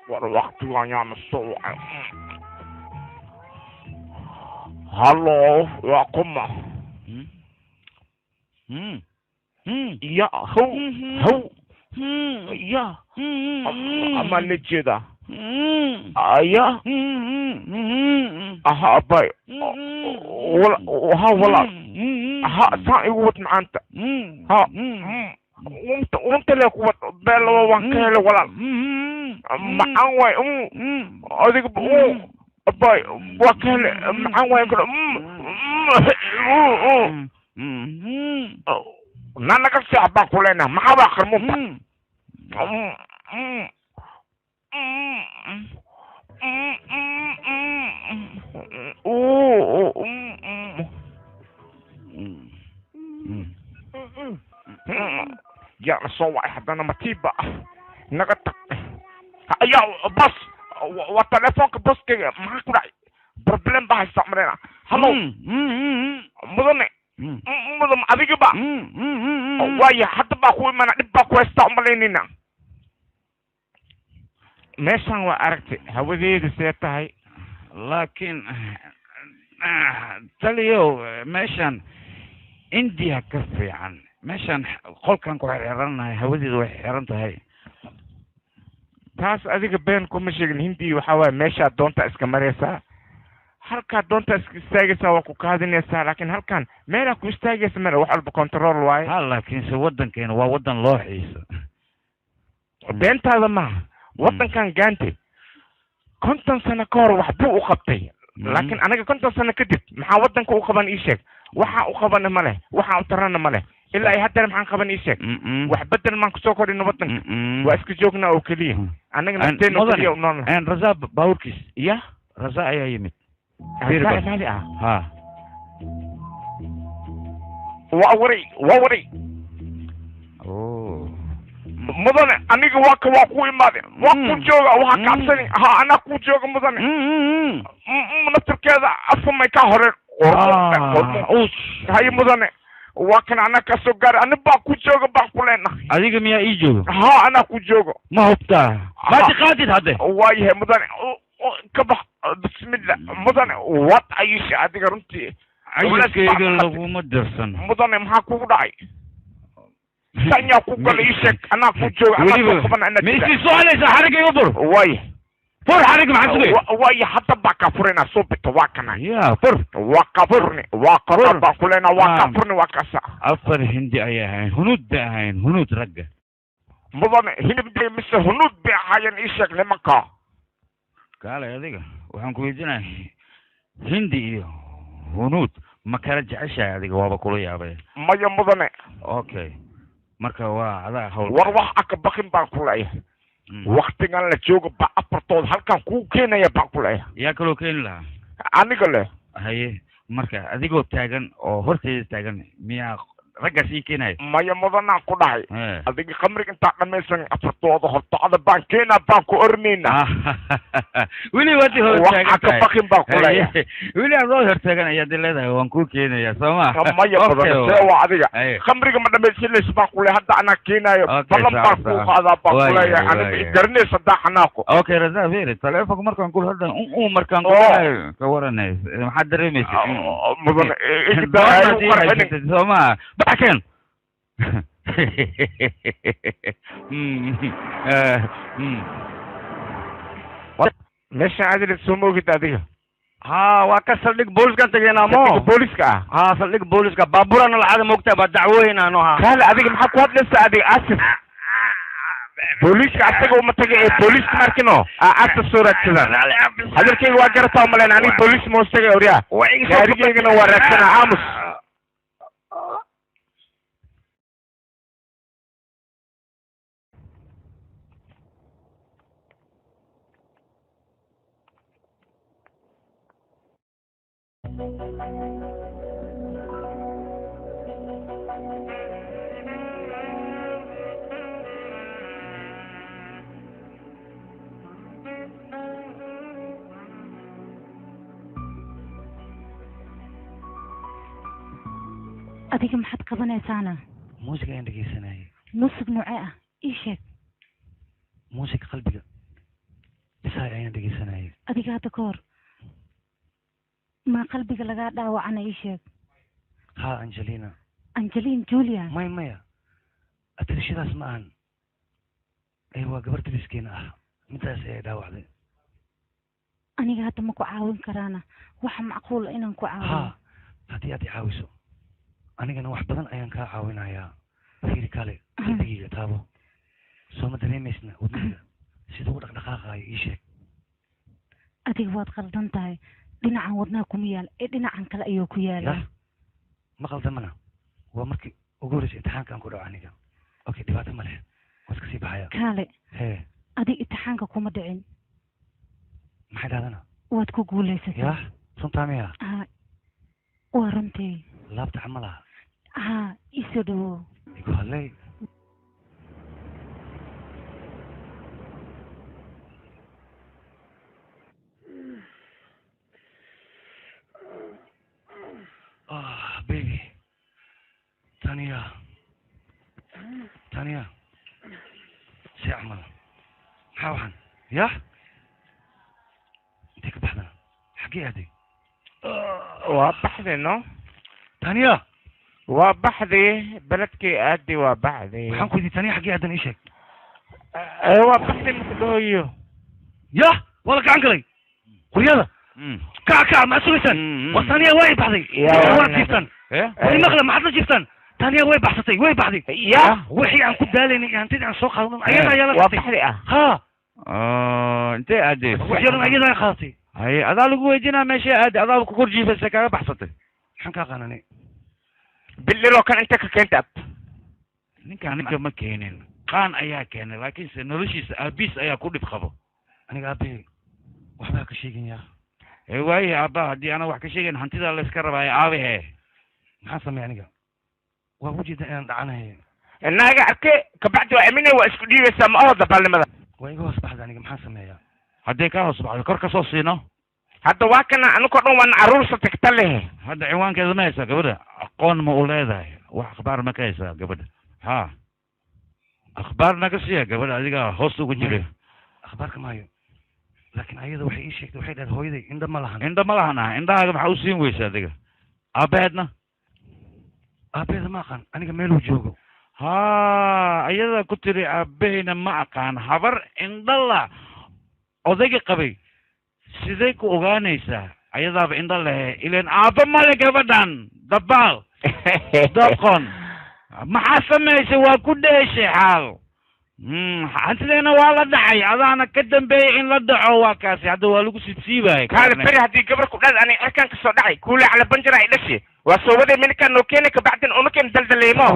والوقت وأنا مصوع هلو يا قمة يا هو يا أما نجدا ايا اها باي ولا ها ساي وات معنتا ها وانت لك وات بلا وانكل ولا معوي اديك باي وكل معوي كل نانا كسبا كلنا ما حبا خرمو يا رسول واحد انا متيبة نقطة يا بس وتلفونك بس كده معك راي بروبلم بحي سامرنا هلو مدني مدن اديك با واي حتى با خوي ما ندبا كويستا مالينينا meeshan waa aragtay hawadeedu see tahay laakiin taliyow meeshan indiya ka fiican meeshan qolkan ku xiranahay hawadeedu way xiran tahay taas adiga been kuma sheegin hindi waxa waaye meesha doonta iska maraysaa halka doonta iska istaagaysaa waa ku kaadinaysaa laakiin halkan meela ku istaagaysa mara wax walba control waaye laakiin se wadankeena waa wadan loo xiiso beentaada maaha wadankan gaante 50 sano ka hor wax buu u qabtay laakiin anaga 50 sano kadib maxaa wadanka u qaban ii sheeg waxa u qaban ma leh waxa u tarana ma leh ilaa ay hadda maxaan qaban ii sheeg wax bedel maan ku soo korin wadanka waa iska joognaa oo kaliya anaga nafteena oo kaliya nool aan raza bawrkis ya raza ayaa yimid mali ha waa wari mudane aniga waa ku imaade waa ku jooga waxa kaabsani ha ana ku jooga mudane naftirkeeda afumay ka hore hay mudane waa kan ana ka soo gaar ana baa ku jooga baa ku leenahay adiga miyaa ii jooga ha ana ku jooga ma hubtaa ma tiqaadid hadde waayahay mudane ka bax bismillah mudane what ayisha adiga runtii ayuskeyga laguma dirsan mudane maxaa kugu dhacay sanya ku galay sheek ana ku jooga ana ku qaban ana meesii soolaysa xariga bur way fur xariga maxaa sugay way hatta ba ka furina soo bito waa kana ya fur waa ka furni waa ka ba kulena waa ka furni waa ka sa afar hindi ayaa ahayn hunud ragga mudane hinibde mise hunud bi ahayn ishak nimanka kale adiga waxaan ku weydiinahay hindi iyo hunud ma kala jeceshahay adiga waaba kula yaabay maya mudane okay marka waa adaa hawl war wax aka baqin baan ku leeyahay waqtigan la joogo ba afartood halkan ku keenaya baan ku leeyahay yaa kaloo keeni lahaa aniga le haye marka adigoo taagan oo horteeda taagan miyaa ragga sii keenaya maya mudanaan ku dhahay adiga khamriga intaa dhamaysan afartooda hortocda baan keenaa baan ku ornayna weli waad hortaagan wax aka baqin baan ku leeyahay weli aad hortaagan ayaad leedahay waan ku keenaya sooma maya mudan see waa adiga khamriga ma dhamaysanaysa baan ku leeyahay hadda anaa keenaayo balan baan ku qaadaa baan ku leeyahay aniga garanaysa daxanaaqo okay raza veeri taleefanka markaan kul hadda markaan ku ka waranay maxaad dareemaysaa mudan sooma backen meesha adil soo moogid adiga ها وكسر لك بوليس كان تجينا مو بوليس كا ها صار لك بوليس كا بابورنا العادة مكتبة دعوينا نوها قال أديك محك واد لسه أديك أسف بوليس كا أتجو متجي بوليس ماركينو أسف صورة كذا هذا كي واجر تاملين أنا بوليس مستجي أوريا هذا كي إنه ورثنا عامس adiga maxaad qabanaysaana muusiga ayaan dhegeysanayay muusig noocee ah ii sheeg muusiga qalbiga isaga ayaan dhegeysanayay adiga hadda ka hor maa qalbiga lagaa dhaawacana ii sheeg ha angelina julia maya atirishadaas ma ahan waa gabar dariskeenna ah midaas ee dhaawacday aniga hadda ma ku caawin karaana waxa macquul inaan ku caawiyo ha haddii aad i caawiso anigana wax badan ayaan kaa caawinayaa fiiri kale qalbigayga taabo soo ma dareemaysna wadnaga sida u dhaqdhaqaaqaayo ii sheeg adiga waad qaldan tahay dhinacan wadnaha kuma yaal ee dhinacan kale ayuu ku yaalaa ma qaldamana waa markii ugu horreysay imtixaankaan ku dhaco aniga okay dhibaato ma leh waa iska sii baxaya kaale hee adiga imtixaanka kuma dhicin maxay dhahdana waad ku guulaysatay yah runtaa miya ha waa runtii laabta xamalaha ha isoo dhawow igu hadlay baby taniya see camal maxaa waxan yah intay ka baxdana xaggee aaday waa baxday no taniya waa baxday beledkii aadi waa baxday waxaan ku yidhi taniya xaggee aadan ii sheeg waa baxday makadhooyo yah waa la gacan galay quryada kaca maxaad sugaysaan war taniya way baxday waad jiiftaan wali maqla maxaad la jiiftaan taniya way baxsatay way baxday ya wixii aan ku daalaynay iyo hantidii aan soo qaadan ayada ayaa la waa gatay baxday ah oo intee aadee waxyaran ayada ay qaadatay haye adaa lagu weydiinaa meesha aade adaa ku kor jiifaysa kaaga baxsatay maxaan kaa qaanani bililoo kan inta ka keenta ab ninka ma keenin qaan ayaa keenay laakiinse noloshiisa aabiis ayaa ku dhib qabo aniga aabe waxbaa ka sheegaya waaye aabba haddii ana wax ka sheegayn hantida la iska rabaayo aabahe maxaan sameey aniga waa ujeeda inaan dhacanahay naaga arke kabacdi waa amine waa isku dhiibaysaa ma aho dabaalnimada waa iga hoos baxda aniga maxaan sameeyaa haddii kaa hoos baxdo kor ka soo siino hadda waa kana anikoo dhan waan caruursa tagta lehe hadda ciwaankeeda ma haysaa gabadha aqoon ma u leedahay wax akhbaar ma ka haysaa gabadha ha akhbaar naga siiya gabadha adiga hoos ugu jira akhbaarka maayo laakiin ayada waxay ii sheegtay waxay dhahayd hooyaday indha ma lahan indha ma lahan indhahaaga maxaa u siin weysa adiga aabaheedna aabaheeda ma aqaan aniga meeluu joogo ha ayada ku tiri aabaheyna ma aqaan habar indhala odayga qabay sidee ku ogaanaysaa ayadaaba indha lehe ileen aabba male gabadhan dabaal doqon maxaa samaysay waa ku dheeshay xaal hantideena waa la dhacay adaana ka dambeeyay in la dhaco waa kaasi hadda waa lagu sidsiibaya kaale beri haddii gabar ku dhad ani cirkaan kasoo dhacay kuule cala banjara ay dhashe waa soo waday milikaan noo keena kabacdin unaken daldaleemo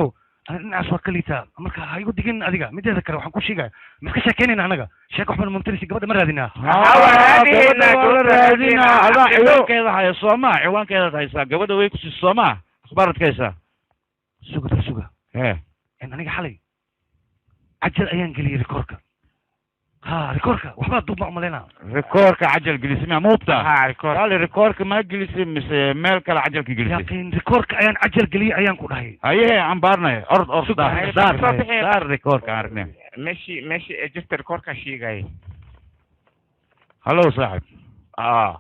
dhinacaas waa ka liitaa marka ha igu digin adiga mideeda kale waxaan ku sheegaya miska sheekeynayna anaga sheeka waxbaan mumtarisi gabadha ma raadinaa raadinaa adaa ciwaankeeda haya sooma ciwaankeedaad haysaa gabadha way kusi sooma akhbaaradka haysaa suga aniga xalay cajal ayaan geliyey rikoorka ha rikoorka waxbaa duubma umaleyna rikoorka cajal gelisay ma hubta ha rikoorka ma gelisay mise meel kale cajalka gelisay laakiin rikoorka ayaan cajal geliyey ayaan ku dhahay haye aan baarnay ord daar rikoorka aan aragnay meshi jirta rikoorka sheegay hallo saaxib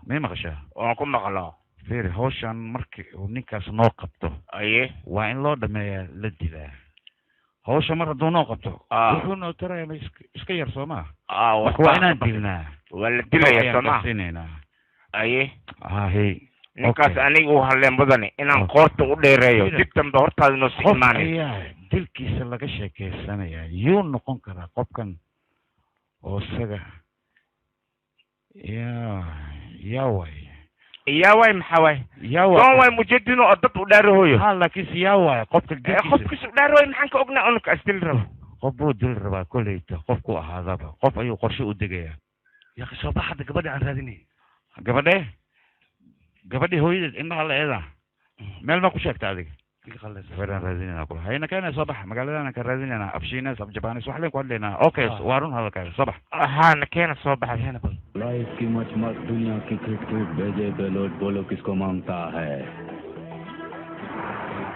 may maqashaa waan ku maqlaa fiiri hawshan markii uu ninkaas noo qabto aye waa in loo dhameeyaa la dilaa hawsha mar hadduu noo qabto wuxuu noo taraya ma iska yar soo maa marka waa inaan dilnaa waa la dilaya soo maa siinayna aye hahe ninkaas aniga u hadleen mudane inaan qoorta u dheereeyo dib dambe hortaada noo sii imaanay ayaa dilkiisa laga sheekeysanaya yuu noqon karaa qofkan oo isaga yaa waay maxaa waay doon waay mujedino oo dad u dhaarahoyo ha laakiinse yaa waay qofka qofkiis u dhaarahoyo maxaan ka ognaa unaka isdili rabo qof buu dili rabaa kolleyta qofku ahaadaba qof ayuu qorshe u degayaa yaqi soo bax hadda gabadha aan raadinay gabadhii hooyadeed indhaha la eeda meel ma ku sheegta adiga gabadhaan raadinayna kula hayna keena soo bax magaaladana ka raadinayna afshiines af jabaanis wax leen ku hadlaynaa okay waa run hadalkaaga soo bax haana keena soo baxa life की मच मत दुनिया की खिट खिट भेजे बेलोट बोलो किसको मांगता है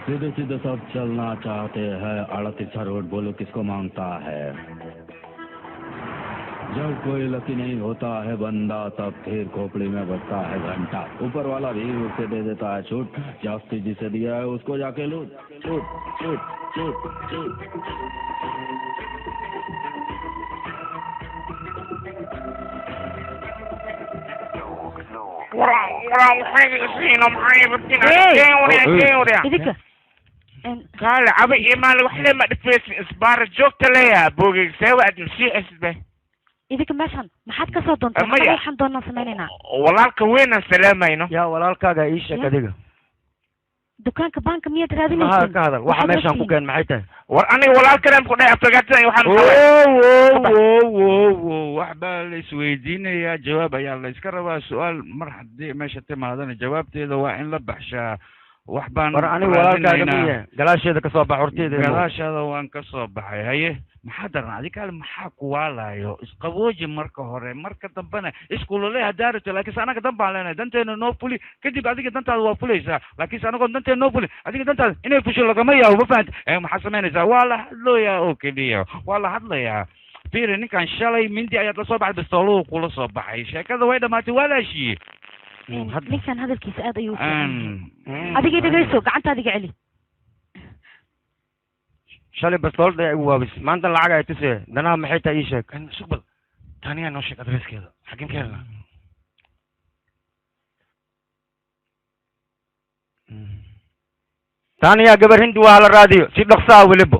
सीधे सीधे सब चलना चाहते हैं 38 रोड बोलो किसको मांगता है जब कोई लकी नहीं होता है बंदा तब फिर खोपड़ी में बजता है घंटा ऊपर वाला भी उसे दे देता है छूट जास्ती जिसे दिया है उसको जाके लूट छूट छूट छूट छूट وحاجة سينا معايا بدينا إذا قال عبي إيمان وحلي ما دفيس إصبار جوكت ليا بوغي سوى أدمشي أسبه إذا كمشان ما حد كسر دون تما حد دون سميننا والله كوين السلامة ينو يا والله كذا إيش كذا دكان كبانك 100 ريال ما هذا واحد ماشان كوكان معيته وراني والله كلام كده أفتقدت وحن waxba la isweydiinaya jawaab ayaa la iska rabaa su'aal mar haddii meesha timaadana jawaabteeda waa in la baxshaa wax baan war aniga walaalkaaga miye galaasheeda ka soo bax horteeda galaasheeda waan ka soo baxay haye maxaa daran adiga kale maxaa ku waalayo isqabooji marka hore marka dambena iskuulole hadaarito laakiin anaga dan baan leenahay danteena noo fuli kadib adiga dantaada waa fulaysaa laakiin anagoo danteena noo fuli adiga dantaada inay fusho lagama yaabo ma fahanta maxaa samaynaysaa waa la hadlooyaa oo keliya waa la hadlayaa fiiri ninkan shalay mindi ayaad la soo baxay bistooluhu kula soo baxay sheekada way dhamaatay waa la heshiiyey ninkan hadalkiisa aad ayuu adiga dhageyso gacantaada iga celi shalay bastoolda igu waabis maanta lacag ay tusee danaha maxay tahay ii sheeg sugbal taaniyaa noo sheeg adreeskeeda xageen ka helnaa taaniyaa gabar hindi waa la raadiyo si dhaqsaa welibo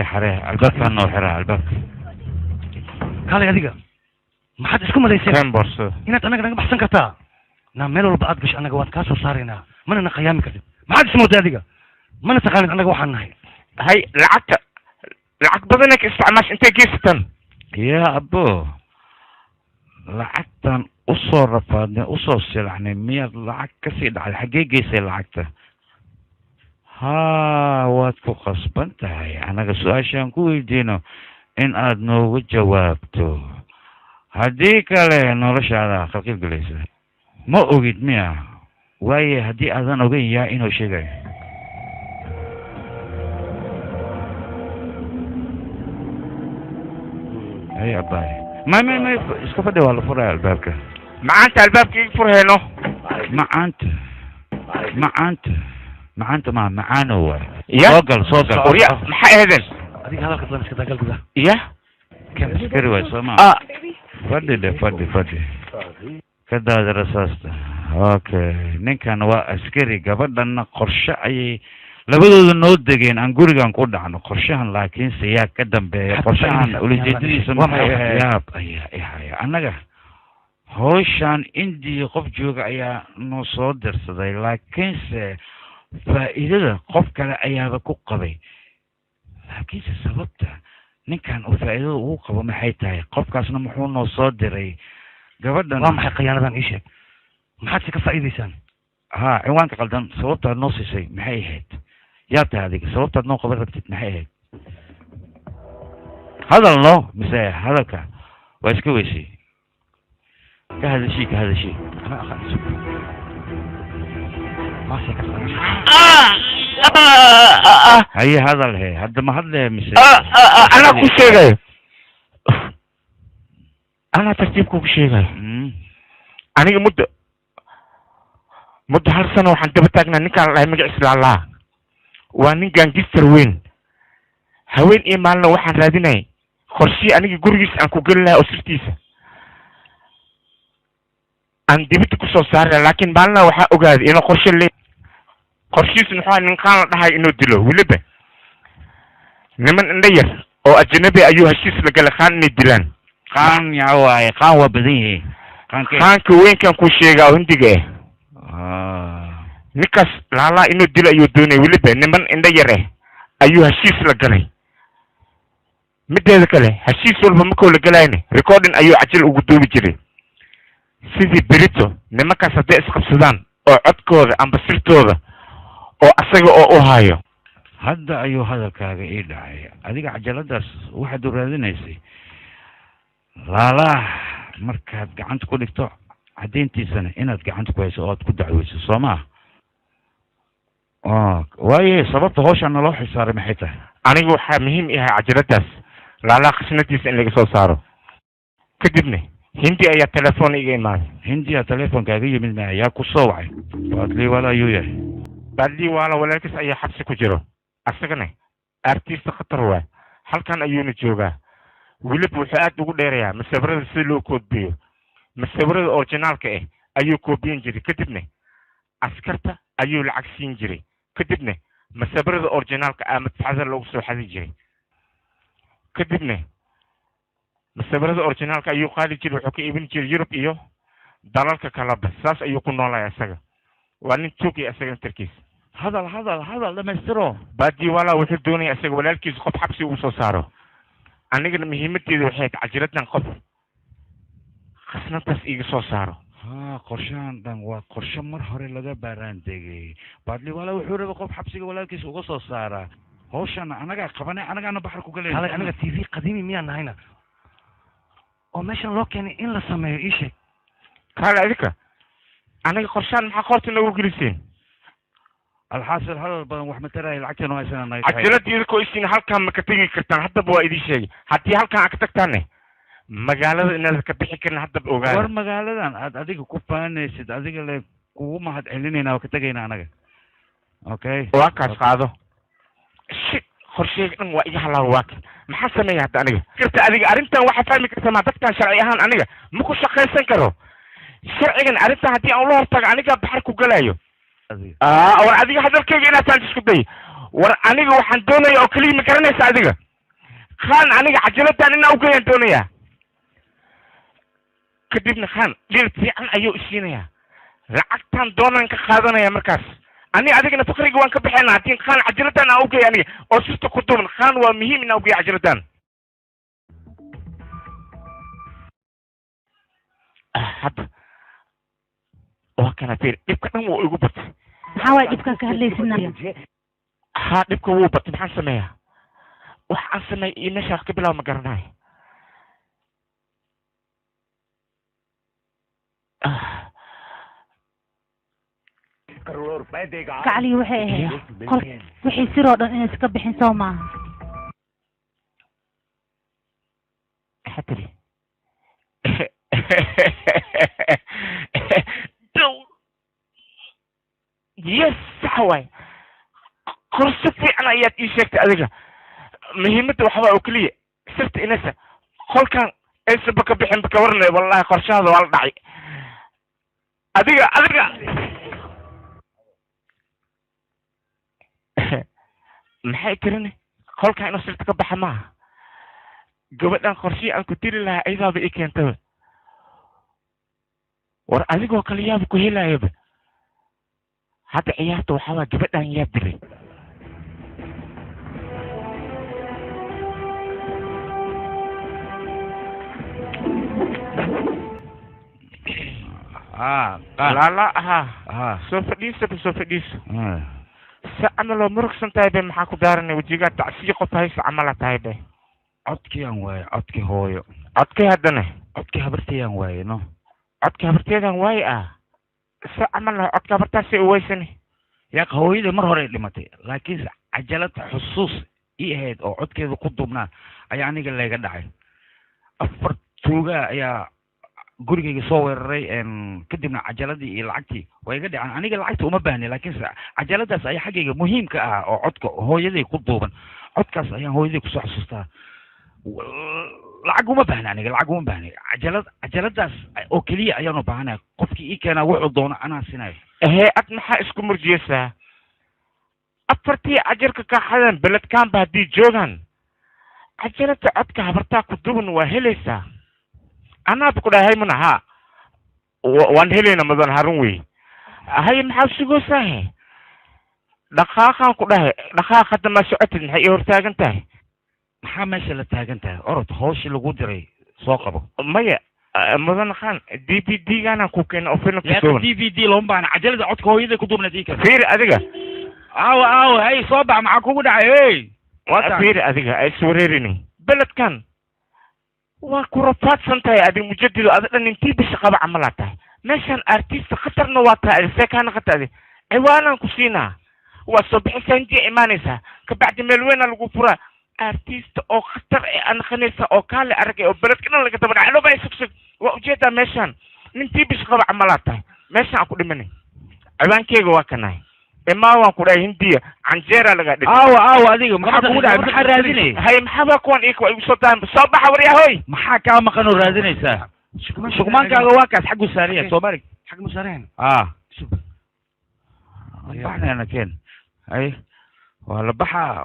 حريه الباب نو حراه الباب kaalay adiga maxaad isku malaysay kan borso inaad anaga naga baxsan kartaa na meel walba aad gasho anaga waan kaa soo saaraynaa mana na qiyaami kartid maxaad ismooday adiga mana taqaanid anaga waxaan nahay هاي لعك بدنك استعماش انت كيستن يا ابو لعكتن usoo rafaadnay usoo silacnay miyaad lacag ka sii dhacday xaggee geysay lacagta haa waad ku qasban tahay anaga su-aashaan ku weydiino in aad noogu jawaabto haddii kale noloshaada khalqib gelaysa ma ogid miya waaye haddii aadan ogeyn yaa inuu sheegayo ay abaay ما اسكو فدي ولا فرع البابك ما انت الباب كيف فرهنو ما انت ما معانا هو يا صوقل وريا محا هذن هذيك هذا كذا مش كذا قال يا كم سكروا سما فدي كذا دراسته اوكي ninkan waa askari gabadhana qorshe ayay labadooda noo degeen aan gurigan ku dhacno qorshahan laakiin siyaa ka dambeeya qorshahan ulijeedadiisa ayaa annaga hawshan indii qof jooga ayaa noo soo dirsaday laakiinse faa'iidada qof kale ayaaba ku qabay laakiinse sababta ninkan uu faa'iidada ugu qabo maxay tahay qofkaasna muxuu noo soo diray gabadhan waa maxay khiyaanadan ii sheeg maxaad si ka faa'iidaysaan ها ciwaanka qaldan sababta noo siisay maxay ahayd yaa tahay adiga sababtaad noo qaban rabtid maxay ahayd hadal noo mise hadalka waa iska weysay ka hadashii ana aqaanso ma sheeg haye hadal he hadda ma hadle mise ana ku sheegay ana tartiib ku sheegay aniga muddo hal sano waxaan daba taagnaa ninkaan lahay magaciisa laalaa waa nin gaangistar weyn haween iyo maalina waxaan raadinay qorshii aniga gurigiisa aan ku geli lahaa oo sirtiisa aan dibadda kusoo saaraya laakiin maalina waxaa ogaaday inuu qorshe le qorshiisuna waxaa nin qaan la dhahay inuu dilo weliba niman indha yar oo ajnabi ayuu heshiis la galay qaan inay dilaan qaan yaa waaye qaan waa badan yahay qaanka weynkan ku sheegaa oo hindiga ninkaas laalaa inuu dilo ayuu doonay weliba niman indha yar ayuu heshiis la galay mideeda kale heshiis walba markuu la galayna recording ayuu cajil ugu duubi jiray sidii berito nimankaas hadday isqabsadaan oo codkooda amba sirtooda oo asaga oo u hayo hadda ayuu hadalkaaga ii dhacay adiga cajaladaas waxaad u raadinaysay laalaa markaad gacanta ku dhigto caddayntiisana inaad gacanta ku hayso oo aad ku dacweyso soo maa waaye sababta hawshaan naloo xisaaray maxay tahay anigu waxaa muhiim yahay cajaladaas laalaa khasnadiisa in laga soo saaro kadibna hindi ayaa telefoon iga imaaday hindiyaa teleefonkaaga yimid ma yaa ku soo wacay baadlii wala ayuu yahay baadlii waala walaalkiis ayaa xabsi ku jiro asagana artista khatar waa halkan ayuuna joogaa weliba wuxuu aad ugu dheerayaa masawirada si loo koodbiyo masawirada originaalka ah ayuu koobiyin jiray kadibna askarta ayuu lacag siin jiray kadibna masawirada originaalka ah madfaxada loogu soo xadin jiray kadibna masawirada originaalka ayuu qaadi jiray wuxuu ka iibin jiray Yurub iyo dalalka kaleba saas ayuu ku noolaa isaga waa nin tuugi isaga intarkiis hadal dhamaystiro baadii wala wuxuu doonaya isaga walaalkiis qof xabsi ugu soo saaro anigana muhiimadeedu waxay tahay cajiradan qof khasnadaas iga soo saaro qorshahan dhan waa qorshe mar hore laga baaraan degay baadli wala wuxuu rabay qof xabsiga walaalkiis uga soo saara hawshan anaga qabanay anagana baxar ku galay anaga TV qadiimi miyaan nahayna oo meeshan loo keenay in la sameeyo ii sheeg kale adika anaga qorshahan maxaa qorta nagu geliseen alxaasil hadal badan wax ma taraay lacagtan oo aysan nahay cajiradii ko isin halkan ma ka tagi kartaan haddaba waa idin sheegay haddii halkan aad ka tagtaane magaalada inaad ka bixi karin haddaba ogaada war magaaladan aad adiga ku faanaysid adiga le kugu mahad celinayna oo ka tagayna anaga okay waa kaas qaado shit qorsheega dhan waa iga halaaw waa kan maxaa sameeya hadda aniga karta adiga arrintan waxaa fahmi karta ma dadkan sharci ahaan aniga ma ku shaqaysan karo sharcigan arrintan haddii aan ula hortago aniga baxar ku galayo war adiga hadalkayga inaad taan isku day war aniga waxaan doonaya oo kaliya ma garanaysa adiga khan aniga cajiladan inaa ugeeyaan doonaya kadibna khan dhir fiican ayuu isiinaya lacagtan doonaan ka qaadanaya markaas aniga adigana fakriga waan ka bixina haddii khan cajiladan aan ugeeya aniga oo sirta ku duuban khan waa muhiim inaa ugeeya cajiladan hadda waa kana fiir dhibka dhan wuu igu batay maxaa waay dhibkan ka hadlaysinaa haa dhibka wuu batay maxaan sameeyaa wax aan sameey iyo meeshaas ka bilaab ma garanayo gaclii waxay ahayd qol wixii siroo dhan inay iska bixin soo maaha xatiri yes sax waay qorshe fiican ayaad ii sheegtay adiga muhiimadda waxbaa oo keliya sirta inasa qolkan aysanba ka bixin ba ka warnay wallahi qorshahada waa la dhacay adiga maxay tirini qolkan inuu sirta ka baxa maaha gabadhan qorshihii aan ku tiri lahaa ayadaaba ii keentaba war adigoo kale yaaba ku helayaba hadda ciyaarta waxaa gabadhan yaa diray lala aha soo fadhiiso sa camaloo murugsan tahay bay maxaa ku daaranay wejigaa tacsiyo qof haysa camala tahay bay codkii aan waaye codkii hooyo codkii haddana codkii habartayaan waaye no codkii habarteedan waaye sa camal codka habartaasay uweysani yaa hooyada mar hore dhimatay laakiin cajalad xusuus ii ahayd oo codkeedu ku duubnaa ayaa aniga layga dhacay 4 tuuga ayaa gurigayga soo weeraray kadibna cajaladii iyo lacagtii way iga dhaceen aniga lacagta uma baahni laakiin cajaladaas ayaa xaggayga muhiimka ah oo codka hooyaday ku duuban codkaas ayaan hooyaday kusoo xasuustaa lacag uma baahni aniga lacag uma baahni cajaladaas oo keliya ayaan u baahanaya qofkii ii keenaa wuxuu doono anaa sinayo ad maxaa isku murjiyeysaa 4 ajarka ka xadan beledkaanba haddii joogaan cajalada codka habartaa ku duban waa helaysaa anaaba ku dhahay manaha waan helayna mudan harun wey hay maxaa sugaysaa dhaqaaqaan ku dhahay dhaqaaq hadda ma socotid maxay ii hortaagan tahay maxaa meesha la taagan tahay orod hawshii lagu diray soo qabo maya mudan khan DVD gaana ku keenay oo filimka soo DVD loo baahan cajalada codka hooyada ku duubnaa tii kale fiir adiga aawo hay soo bax maxaa kugu dhacay hey fiiri adiga ay swareerini beledkan waa ku rafaadsan tahay adiga mujadido ada dhan intii bisha qaba camalaa tahay meeshaan artista khatarna waa tahay seekaana khatadi ciwaanaan ku siinaa waa soo bixisaan intii imaanaysaa kabacdi meel weyna lagu furaa artista oo khatar ee aan khanaysa oo kaale aragay oo beledka dhan laga daba dhacay loo baa sugsug waa ujeedaa meeshaan nintii bisha qaba camalaa tahay meeshaan aan ku dhimanay ciwaankeyga waa kanahay imaa waan ku dhahay hindiya canjeera laga dhigay aawo adiga maxaa kugu dhacay maxaa raadinay hay maxaa kuwan iiko igu soo daan soo baxa waryahoy maxaa kaa maqan oo raadinaysaa shugmaankaaga waa kaas xaggu saariya soo mari xag musaareen baxnayna keen hay waa la baxa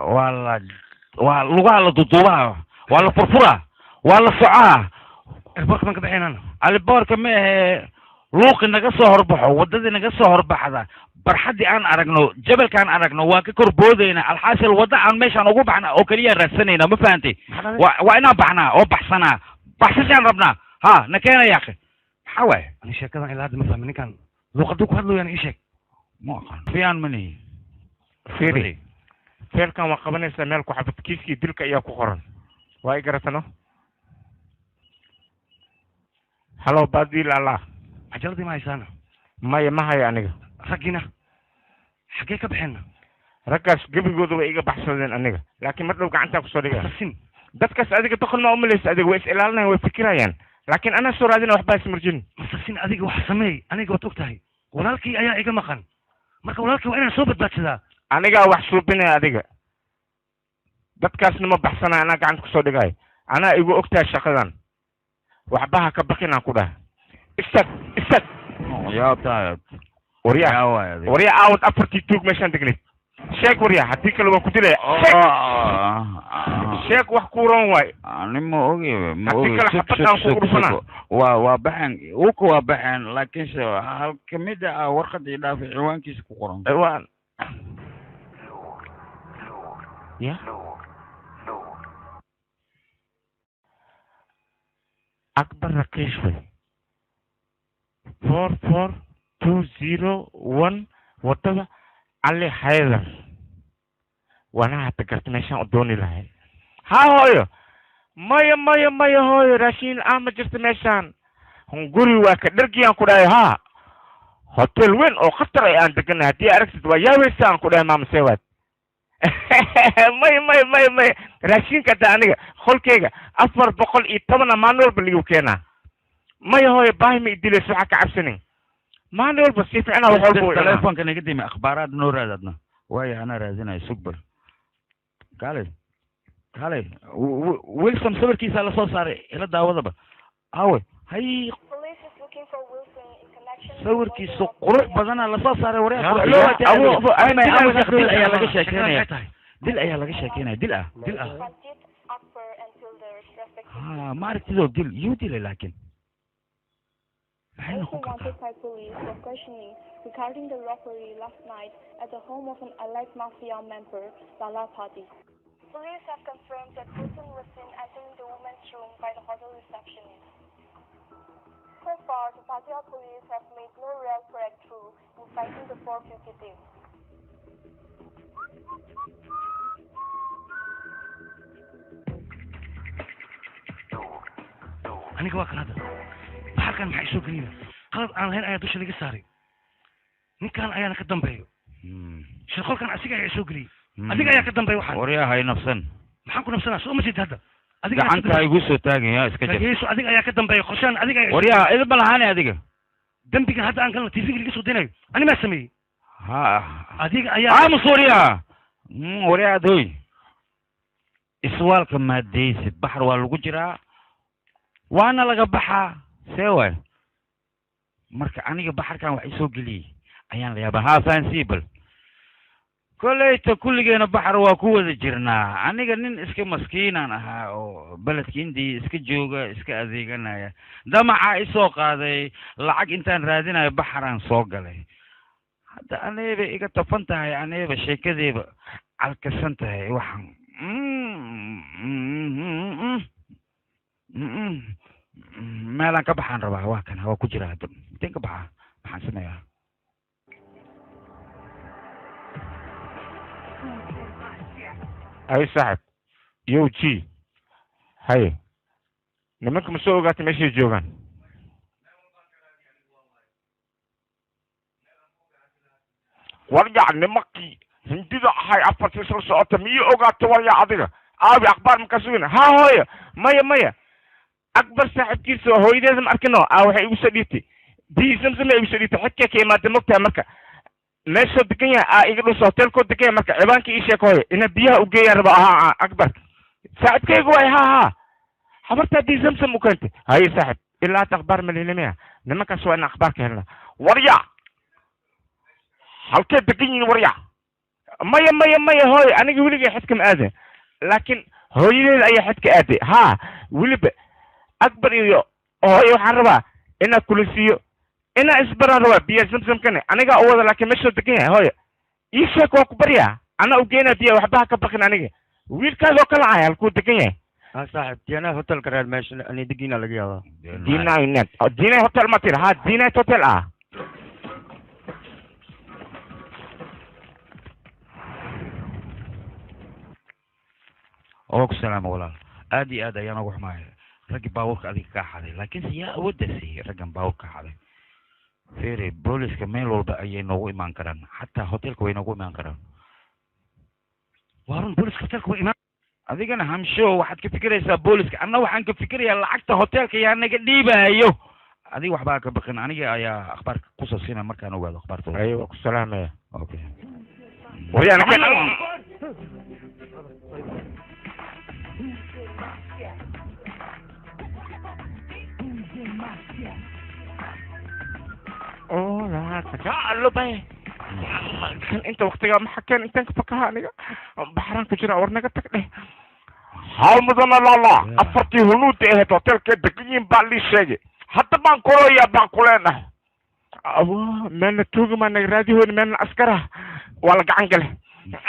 waa lugaha la duduubaa waa la furfuraa waa la socaa erboorka baan ka baxaynana aliboorka ma ahe luuqi naga soo horbaxo waddadii naga soo horbaxda barxaddii aan aragno jabalkaan aragno waan ka kor boodayna alxaasil wadda aan meeshaan ugu baxna oo keliya raadsanayna ma fahantay waa inaan baxnaa oo baxsanaa baxsashaan rabnaa ha na keena yaaqe maxaa waaye ani sheekadan ilaa hadda ma fahmin ninkan luuqaduu ku hadlooyaan ii sheeg ma aqaan fiyaan mani fiiri feelkan waa qabanaysaa meel ku xabad kiiskii dilka ayaa ku qoran waa i garatano halo baadiil allah cajaladii ma haysaana maya ma hayo aniga raggiina xaggee ka baxeenna raggaas gebigooda way iga baxsadeen aniga laakiin mar dhow gacantaa kusoo dhigaya sin dadkaas adiga doqon ma umalaysa adiga way is ilaalinayaan way fikirayaan laakiin anaa soo raadina waxbaa ismarjin masasin adiga wax sameey aniga waad og tahay walaalkii ayaa iga maqan marka walaalkii waa inaan soo badbaadsadaa anigaa wax suubinaya adiga dadkaasna ma baxsanaya anaa gacanta kusoo dhigaayo anaa igu ogtahay shaqadan waxbaha ka bakinaan ku dhaha istag waryaa aawad afartii tuug meeshaan degnay sheeg waryaa haddii kale waan ku dilaya sheeg wax kuuran waayo ani ma ogi haddii kale xabad aan kugu dhufanaa waa baxeen uka waa baxeen laakiinse hal kamid ah warqadii dhaafay ciwaankiisa ku qoran ciwaan ya akbar raqiish way 44201 wadada cali haydar waana hata garta meeshaan u dooni lahay ha hooyo maya hooyo raashin la-aan ma jirta meeshaan hunguri waa ka dhargiyaan ku dhahay ha hotel weyn oo khatar ay aan deganahay haddii aragtid waa yaaweysa aan ku dhahay maama seewaad maya raashinka hadda aniga qolkeyga 410 maalin walba ligu keenaa maya hooyo baahi ma idilayso waxaa ka cabsanin maalin walba si fiicnaa wax walba telefonka naga dimi akhbaaraad noo raadadna waayo anaa raadinayo sugbal kaalay wilson sawirkiisa la soo saaray ila daawadaba awe hay sawirkiisu qurux badana lasoo saaray waryaa ayaa laga sheekeynaya dil ayaa laga sheekeynaya dil ah ha ma aragtidoo dil yuu dilay laakiin maxay noqon kartaa regarding the robbery last night at the home of an allied mafia member, Lala Padi. Police have confirmed that person was seen entering the woman's room by the hotel receptionist. So far, the Patia police have made no real breakthrough in finding the 4 fugitives. aniga waa kan hadda baxalkan maxay soo gelina qalad aan lahayn ayaa dusha laga saaray ninkan ayaana ka dambeeyo shirqolkan asiga ayaa soo geliyey adiga ayaa ka dambeeya waxaan waryahay nafsan maxaan ku nafsanaa soo ma jeed hadda gacanta igu soo taagaya iska jir yeeso adiga ayaa ka dambeeya qorshaan adiga ayaa waryaha idin lahaane adiga dambiga hadda aan galna tv laga soo dinayo ani maa sameeyey ha adiga ayaa aamus waryaha waryaha adoy iswaalka maadaysid baxar waa lagu jiraa waana laga baxaa see waay marka aniga baxarkan wax isoo geliyey ayaan la yaabaa ha fahansiibal koleyta kulligeena baxar waa ku wada jirnaa aniga nin iska maskiinaan ahaa oo beledka indiya iska jooga iska adeeganaya damaca isoo qaaday lacag intaan raadinayo baxaraan soo galay hadda aneeba iga tafan tahay aneeba sheekadeeba calkasan tahay waxaan meelaan ka baxaan rabaa waa kan waa ku jira hadda inteen ka baxaa maxaan sameeyaa هاي صاحب يو جي هاي نمك مسوقات ماشي جوغان ورجع نمكي هندي هاي أفر سر ساعات مية أوقات ورجع عذرة أبي أخبار مكسوين ها هوي مية أكبر صاحب كيسو هوي لازم أركنه أو هي وسديتي دي زمزم هي وسديتي حكي كيما دمكتها مركا meesha degan yahay iga dhus hotelko degan yahay marka cibaanka ii sheeg hooyo ina biyaha u geeyaan raba haa akbar saacidkaygu waay haa habarta haddii zamzam u keentay haye saaxib ilaa hata akhbaar malinimaya nimankaas waa in akhbaarka helna warya halkee degan yihiin warya maya hooyo aniga weligay xidka ma aadan laakiin hooyadeeda ayaa xidka aaday haa weliba akbar iyo hooyo waxaan rabaa inaad kula siiyo ina isbaran rabaa biya zamzamkane aniga u wada laakiin meesha degan yahay hooyo ii sheeg waa ku baryaa ana u geynaa biya waxba ha ka baqin aniga wiilkaadoo kala ahay halkuu degan yahay صاحب دينا هوتيل كرال ماشي اني دقينا لقيها دينا هوتيل ما تير ها دينا هوتيل اوك سلام ولا ادي انا اروح معي رجل باورك اديك كحده لكن يا ودسي رجل باورك حده فيري بوليس كمان لو بقى نوو ايمان كران حتى هوتيل كوي نوو ايمان كران وارن بوليس هوتيل كوي ايمان adigana hamsho waxaad ka fikiraysaa booliska anna waxaan ka fikirayaa lacagta hotelka yaa naga dhiibayo adiga waxbaa ka baqin aniga ayaa akhbaarka ku saabsina markaan ogaado akhbaartooda ayo waa ku salaamaya okay wariyaan oo la tagaalo bay kan inta waqtiga ma xakeen intaan ka fakaha aniga baxraan ku jira war naga tag dheh haal mudana lala afartii hunuud ee hotelka degan baa lii sheegay hadda baan koraya baan kuleenahay awa meelna tuuga ma naga raadihoon meelna askara waa la gacan gale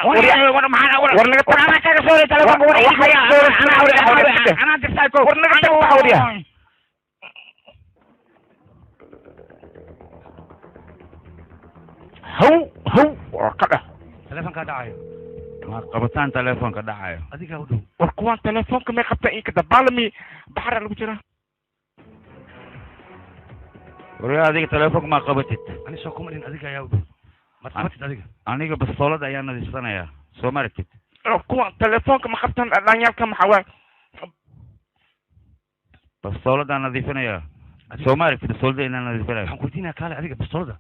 war naga tag ana kaga soo telefoonka war ana dirtay ko war naga tag waxa wariya هو كده تليفونك دعايو ما قبطان تليفونك دعايو اديك هودو وركوان تليفونك ما قبطا إيه كده بالمي بحر اللي بجرا وريا اديك تليفونك ما قبطت انا سوكم ان اديك يا هودو ما قبطت اديك انا بالصولة ايانا دي سنة يا سو ماركت وركوان تليفونك ما قبطان لانيال كم حوال بالصولة انا دي يا سو ماركت الصولة انا دي فنيا حنكوتينا كاله اديك بالصولة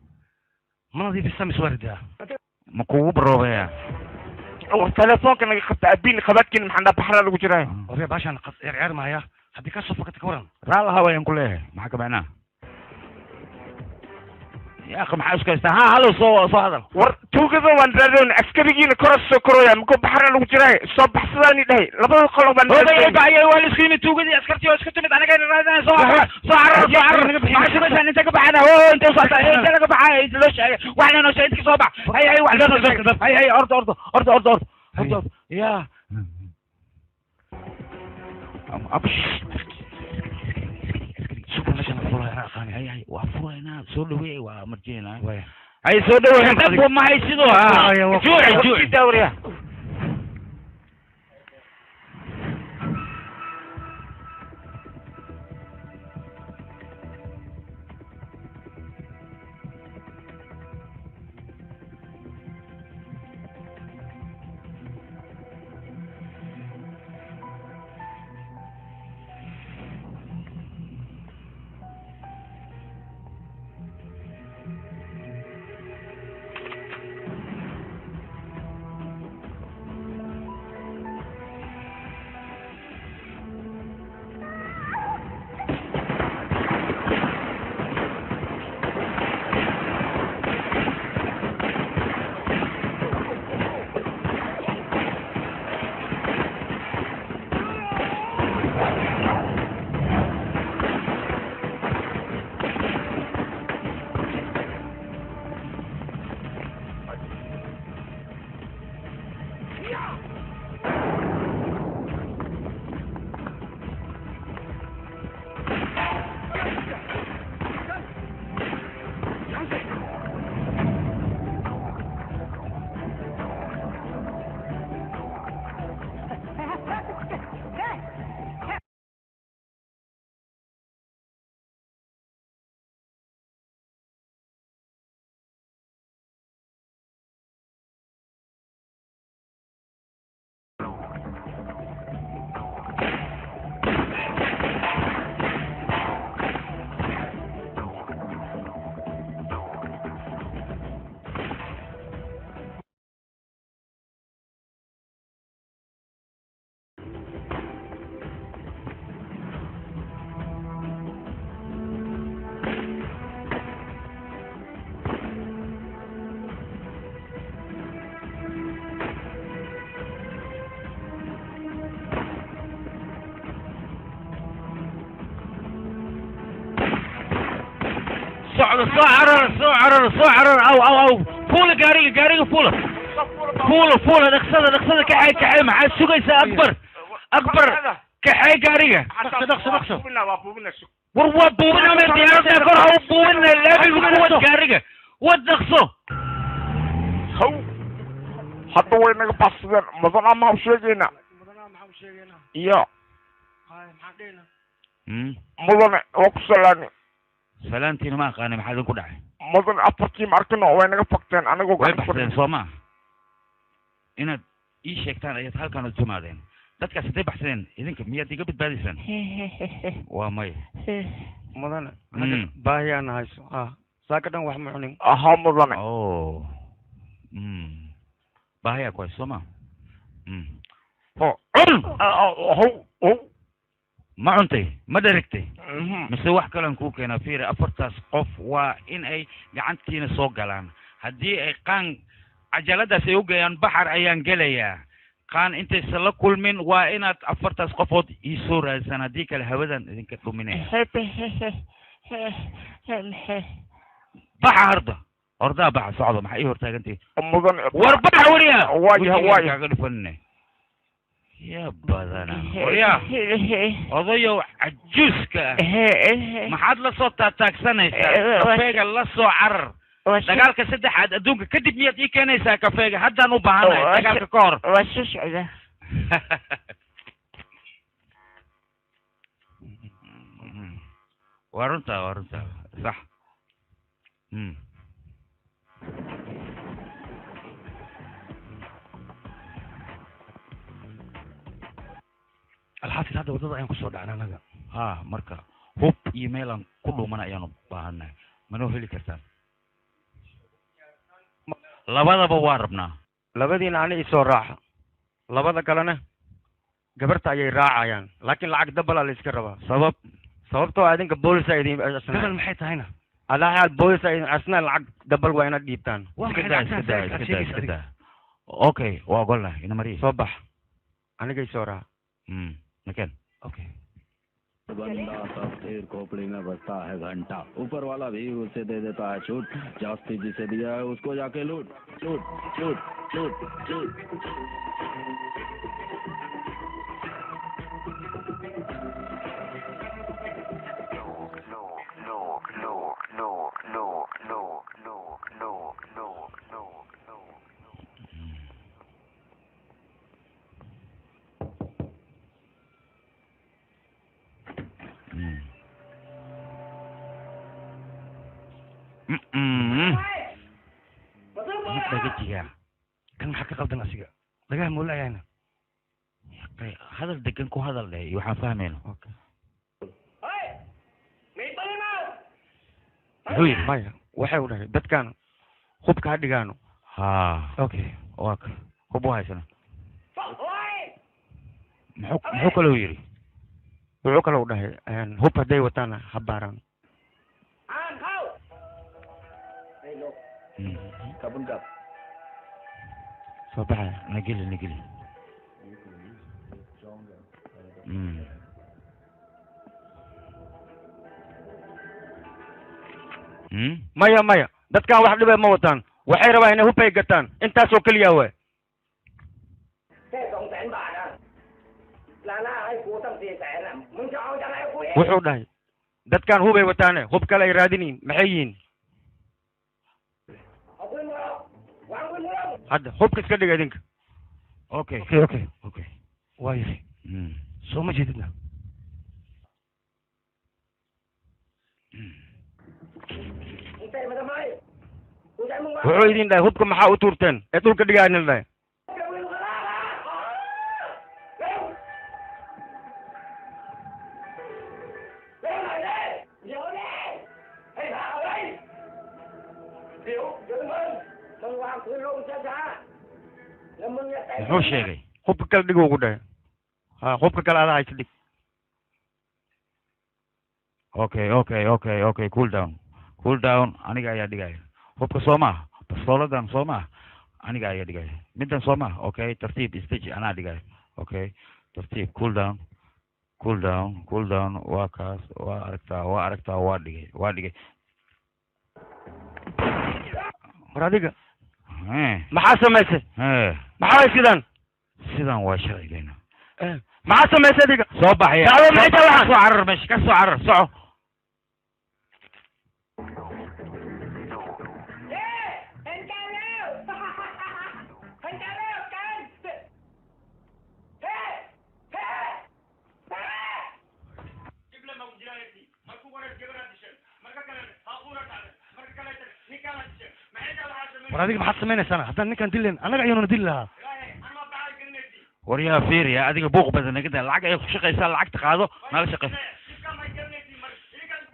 ما نضيف السمس واردها مكوب روبيا والتليفونك انا خدت ابين خباتك محنا بحر اللي بجرا وريا باشا انا عيار معايا حدي كسر فكتك ورن راه هواين كله معك معنا يا اخي معاش كاست ها هلو صو هذا ور توقف وان درون عسكريين كرس كرويا مكو بحر اللي بجرا صبح سداني دهي لبا قلب بان هو باي ولا سكينه توقدي عسكرتي واسكتمت انا قاعد رادان صار معاش بس انت كبعنا هو انت وصلت انت لك بحاي ليش واحنا نو شايفك صبح هي واحنا نو شايفك هي ارض يا ابش شكرا لك انا فورا انا اخاني هي وافورا هنا سولوي ومرجينا هي سولوي انت ما هي سيدو جوع دوريا socdo soo carar aw fuula gaariga fuula dhaqsada kaxay maxaad sugaysaa akbar kaxay gaariga dhaqso war waa buubinama diyaaradda kor ha u buubina laabigu kuwad gaariga wad dhaqso hadda way naga baxsadeen mudana maxaa u sheegaynaa iyo mudane waa ku salaani salaantiina ma aqaani maxaa idin ku dhacay mudane afartii ma arkino way naga fakteen anigoo way baxseen soo maa inaad ii sheegtaan ayaad halkan u timaadeen dadkaas hadday baxsadeen idinka miyaad iga badbaadisan waa maya mudane baahiyaan hayso saaka dhan wax ma cunin aha mudane baahiyaa ku hayso soo maa ma cuntay ma dherigtay mise wax kalan kuu keenaa fiiri afartaas qof waa in ay gacantiina soo galaan haddii ay qaan cajaladaas ay u geeyaan baxar ayaan gelayaa qaan intaysan la kulmin waa inaad afartaas qofood ii soo raadsan haddii kale hawadan idinka dhuminaya baxa hordaa baxa socdo maxaa ii hortaagantii war baxa wariya kaaga dhufanine يا بدنا ويا odayow cajuuska maxaad la soo taagsanaysaa kafeega la soo carar dagaalka saddexaad adduunka kadib miyaad ii keenaysaa kafeega haddaan u baahanahay dagaalka ka hor waa soo socda waa runtaa sax alxaafid hadda waddada ayaan kusoo dhacna anaga marka hub iyo meelaan ku dhuumana ayaanu baahannahay manoo heli kartaan labadaba waa rabnaa labadiina ani isoo raaxa labada kalena gabarta ayay raacayaan laakiin lacag dabala la iska rabaa sababtoo idinka boolisa idin dabal maxay tahayna alahaal boolisa idin asna lacag dabal waa inaad dhiibtaan iska daa okay waa ogolnahay ina mariya soo bax aniga isoo raaxa निकल ओके बंदा सब सिर खोपड़ी में बसता है घंटा ऊपर वाला भी उसे दे देता है छूट जास्ती जिसे दिया है उसको जाके लूट लूट लूट लूट लूट kan maxaa ka qaldan asiga dhagaha moolaayana hadal degan ku hadal dheh iyo waxaan fahmayno wuxuu yidhi maya waxay u dhahay dadkan hubka ha dhigaano okay waa ka hub u haysana muxuu kaloo yidhi wuxuu kaloo dhahay hub hadday wataana ha baaraan soo baxaya nageli maya dadkan wax dhibay ma wataan waxay rabaan inay hubay gataan intaasoo keliya waay wuxuu dhahay dadkan hubay wataane hub kale ay raadiniin maxay yihiin hadda hubka iska dhiga idinka okay waa yiri soo ma jeedidna wuxuu idin dhahay hubka maxaa u tuurteen ee dhulka dhigaa idin dhahay muxuu sheegay hubka kale dhig ugu dhahay hubka kale adaa haysa dhig okay cool down aniga ayaa dhigaya hubka soo maaha bastooladan soo maaha aniga ayaa dhigaya middan soo maaha okay tartiib isdeji anaa dhigaya okay tartiib cool down waa kaas waa aragtaa waa dhigay war adiga Eh, maxaa samaysay eh, maxaa way sidaan sidan waa sharcigayna maxaa samaysay adiga soo baxaya Dacwo maxay tahay waxaan? soo carar meesha ka soo carar soco war adiga maxaad samaynaysaana haddaan ninkaan dilayn annaga ayuunana dili lahaa waryaa fiiriya adiga buuq badan naga daa lacag ay ku shaqaysaa lacagta qaado nala shaqayso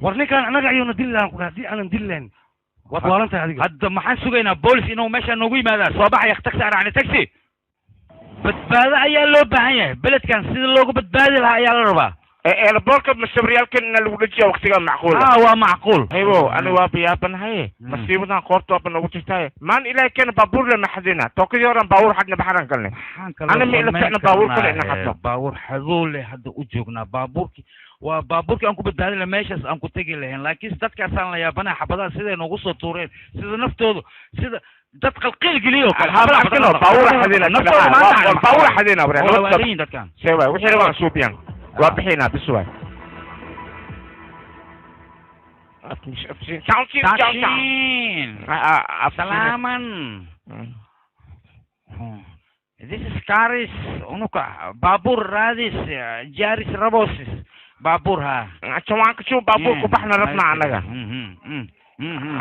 war ninkaan annaga ayuuna dili lahaa ku haddii aanan dili lahayn waad waalan tahay adiga hadda maxaan sugaynaa boolis inuu meesha noogu yimaadaa soo baxaya taxi aracni taxi badbaado ayaa loo baahan yahay beledkan sida loogu badbaadi lahaa ayaa la rabaa eelboolka masabriyaalkan ina lagu dhajiya waqtigaa macquula waa macquul haybo ani waa biyaabanahaye masiibadan qoortooba nagu jirtaaye maan ilaahay keena baabuur lena xadina tookadii horan baabuur xadna baxaran galnay ana ma ila ficna baabuur kale ina xadno baabuur xadoole hadda u joognaa baabuurkii waa baabuurkii aan ku badbaadin lahaa meeshaas aan ku tegi lahayn laakiin dadkaasaan la yaabanaha xabadaha siday noogu soo tuureen sida naftoodu sida dad qalqiil geliyo baabuur xadina dadkan sewa wixii rabaan suubiyan waa bixinaa bis waay salaaman this is caris unuka baabuur raadis jaaris rabosis baabuur ha jawaan kasuu baabuur ku baxna rabnaa annaga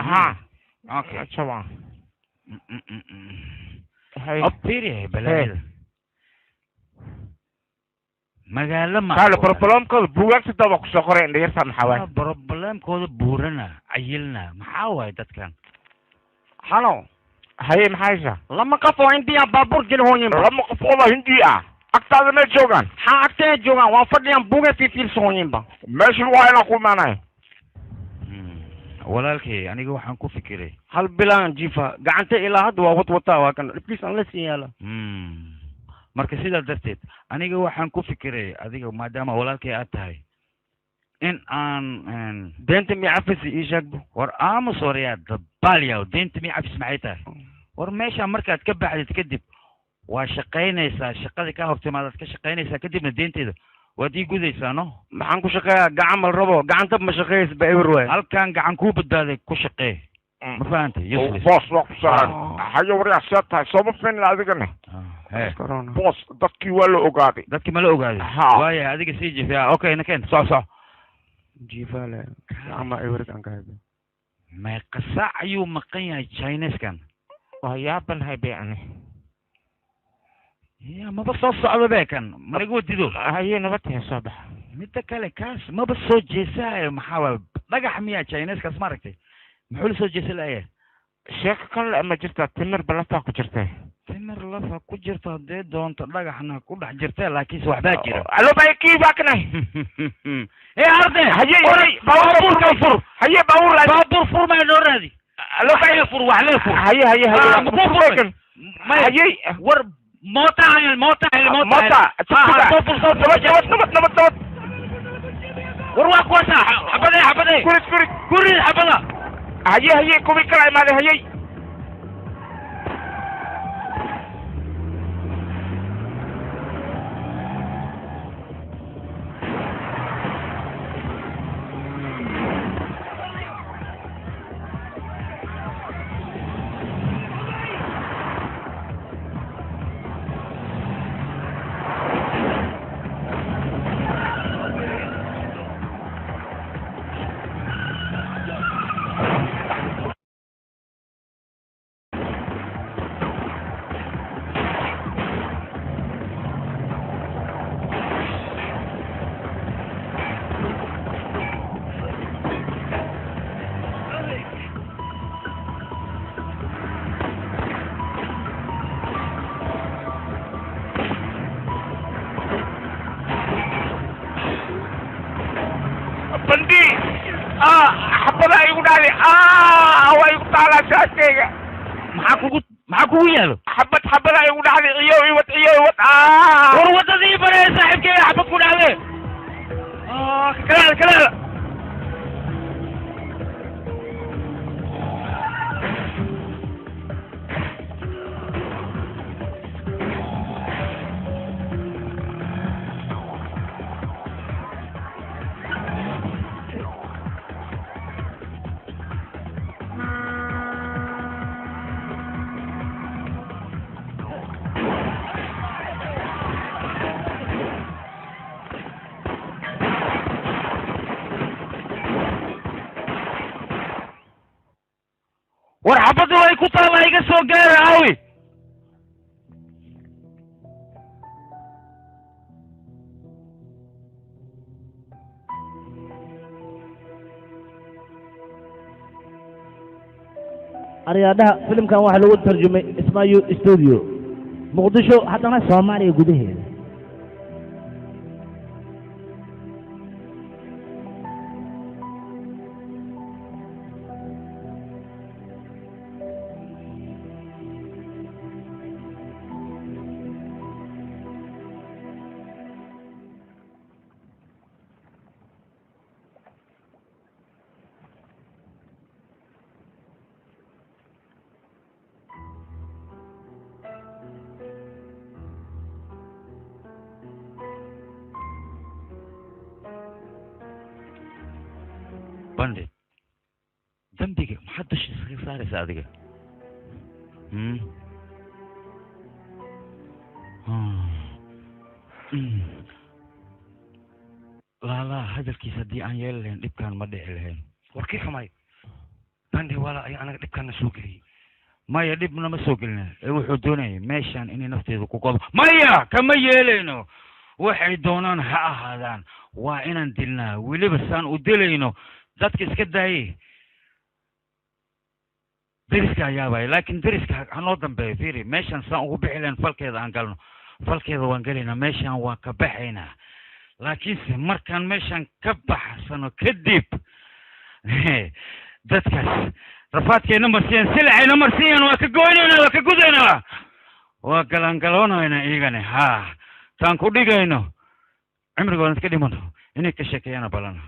aha okay jawaan opiri balada magaalo ma kale problemkooda buugaagta daba kusoo qoreen dhayarta maxaa waay problemkooda buurana cayilna maxaa waay dadkan halo haye maxaa haysa lama qof oo hindiya baabuur geli hooyin lama qof oo hindi ah agtaada ma joogaan maxaa agtee joogaan waa fadhiyaan buuga fiirfiirsan hooyinba meeshan waa inaan ku imaanayo walaalkay aniga waxaan ku fikiray hal bilaan jifa gacanta ilaa hadda waa wadwataa waa kan dhibkiis aan la sii yaala marka sidaa darteed aniga waxaan ku fikiray adiga maadaama walaalkay aad tahay in aan deenta mi cafisi ii sheegbo war aamus waryaa dabaalyaw deenta mi cafis maxay tahay war meesha markaad ka baxdid kadib waa shaqaynaysaa shaqadii ka hortimaadaad ka shaqaynaysaa kadibna deenteeda waad ii gudaysaa no maxaan ku shaqeeyaa gacan mal rabo gacanta ma shaqeeysa ba ewer waay halkan gacan kuu badbaaday ku shaqee ma fahantay boos waa ku saaran hayo waryaa see tahay sooma finla adigana boos dadkii waa la ogaaday dadkii ma la ogaaday waaya adiga sii jifiya okay nakeen soco jifale ama ewerkan ka haybe meeqa saac ayuu maqan yahay chineskan waa yaabanahay be ani ya maba soo socdo be kan managa wadido haye nabadtahay soo baxa midda kale kaas maba soo jeesaayo maxaa waay dhagax miyaa chineskaas ma aragtay muxuu la soo jeesa laaya sheeko kale ma jirtaa timir balaftaa ku jirtay timir lafa ku jirto haddee doonto dhagaxna ku dhex jirtee laakiinse waxbaa jira alo baykii baaknay arde haye baabuurka fur haye baabuur fur may noo raadi alo bay fur wax lee fur haye haye war moota war waa kuwasa xabadee kurid xabada haye kubi kala imaade haye bandi xabada igu dhacday waa igu taalaa shaaskeyga maxaa kugu yaalo xabada igu dhacday iyo iwad war wadadii bare saaxiibkeyga xabad ku dhacde kalaal warxabaddu way ku taala iga soo gaara aawi aryaadhaha filimkan waxaa lagu tarjumay ismaayu studio muqdisho haddana soomaaliya gudaheeda bandit dambiga maxaad dushiisa ka saaraysa adiga laalaa hadalkiisa haddii aan yeeli lahayn dhibkaan ma dhici lahayn warkii xumay bandi wala ay anaga dhibkaana soo geliyey maya dhibna ma soo gelina ee wuxuu doonayay meeshaan inay nafteedu ku godo maya kama yeelayno waxay doonaan ha ahaadaan waa inaan dilnaa weliba saan u dilayno dadka iska daayay deriska ayaabay laakiin deriska hanoo dambeeyo fiiri meeshaan saan ugu bixi lahayn falkeeda aan galno falkeeda waan gelaynaa meeshaan waan ka baxaynaa laakiinse markaan meeshaan ka baxsano kadib dadkaas rafaadkeenna marsiiyaan silacayna marsiiyaan waa ka goynaynaa waa ka gudaynaa waa galangaloonaynaa iyagani haa taan ku dhigayno cimrigoodan iska dhimano inay ka sheekeeyana balana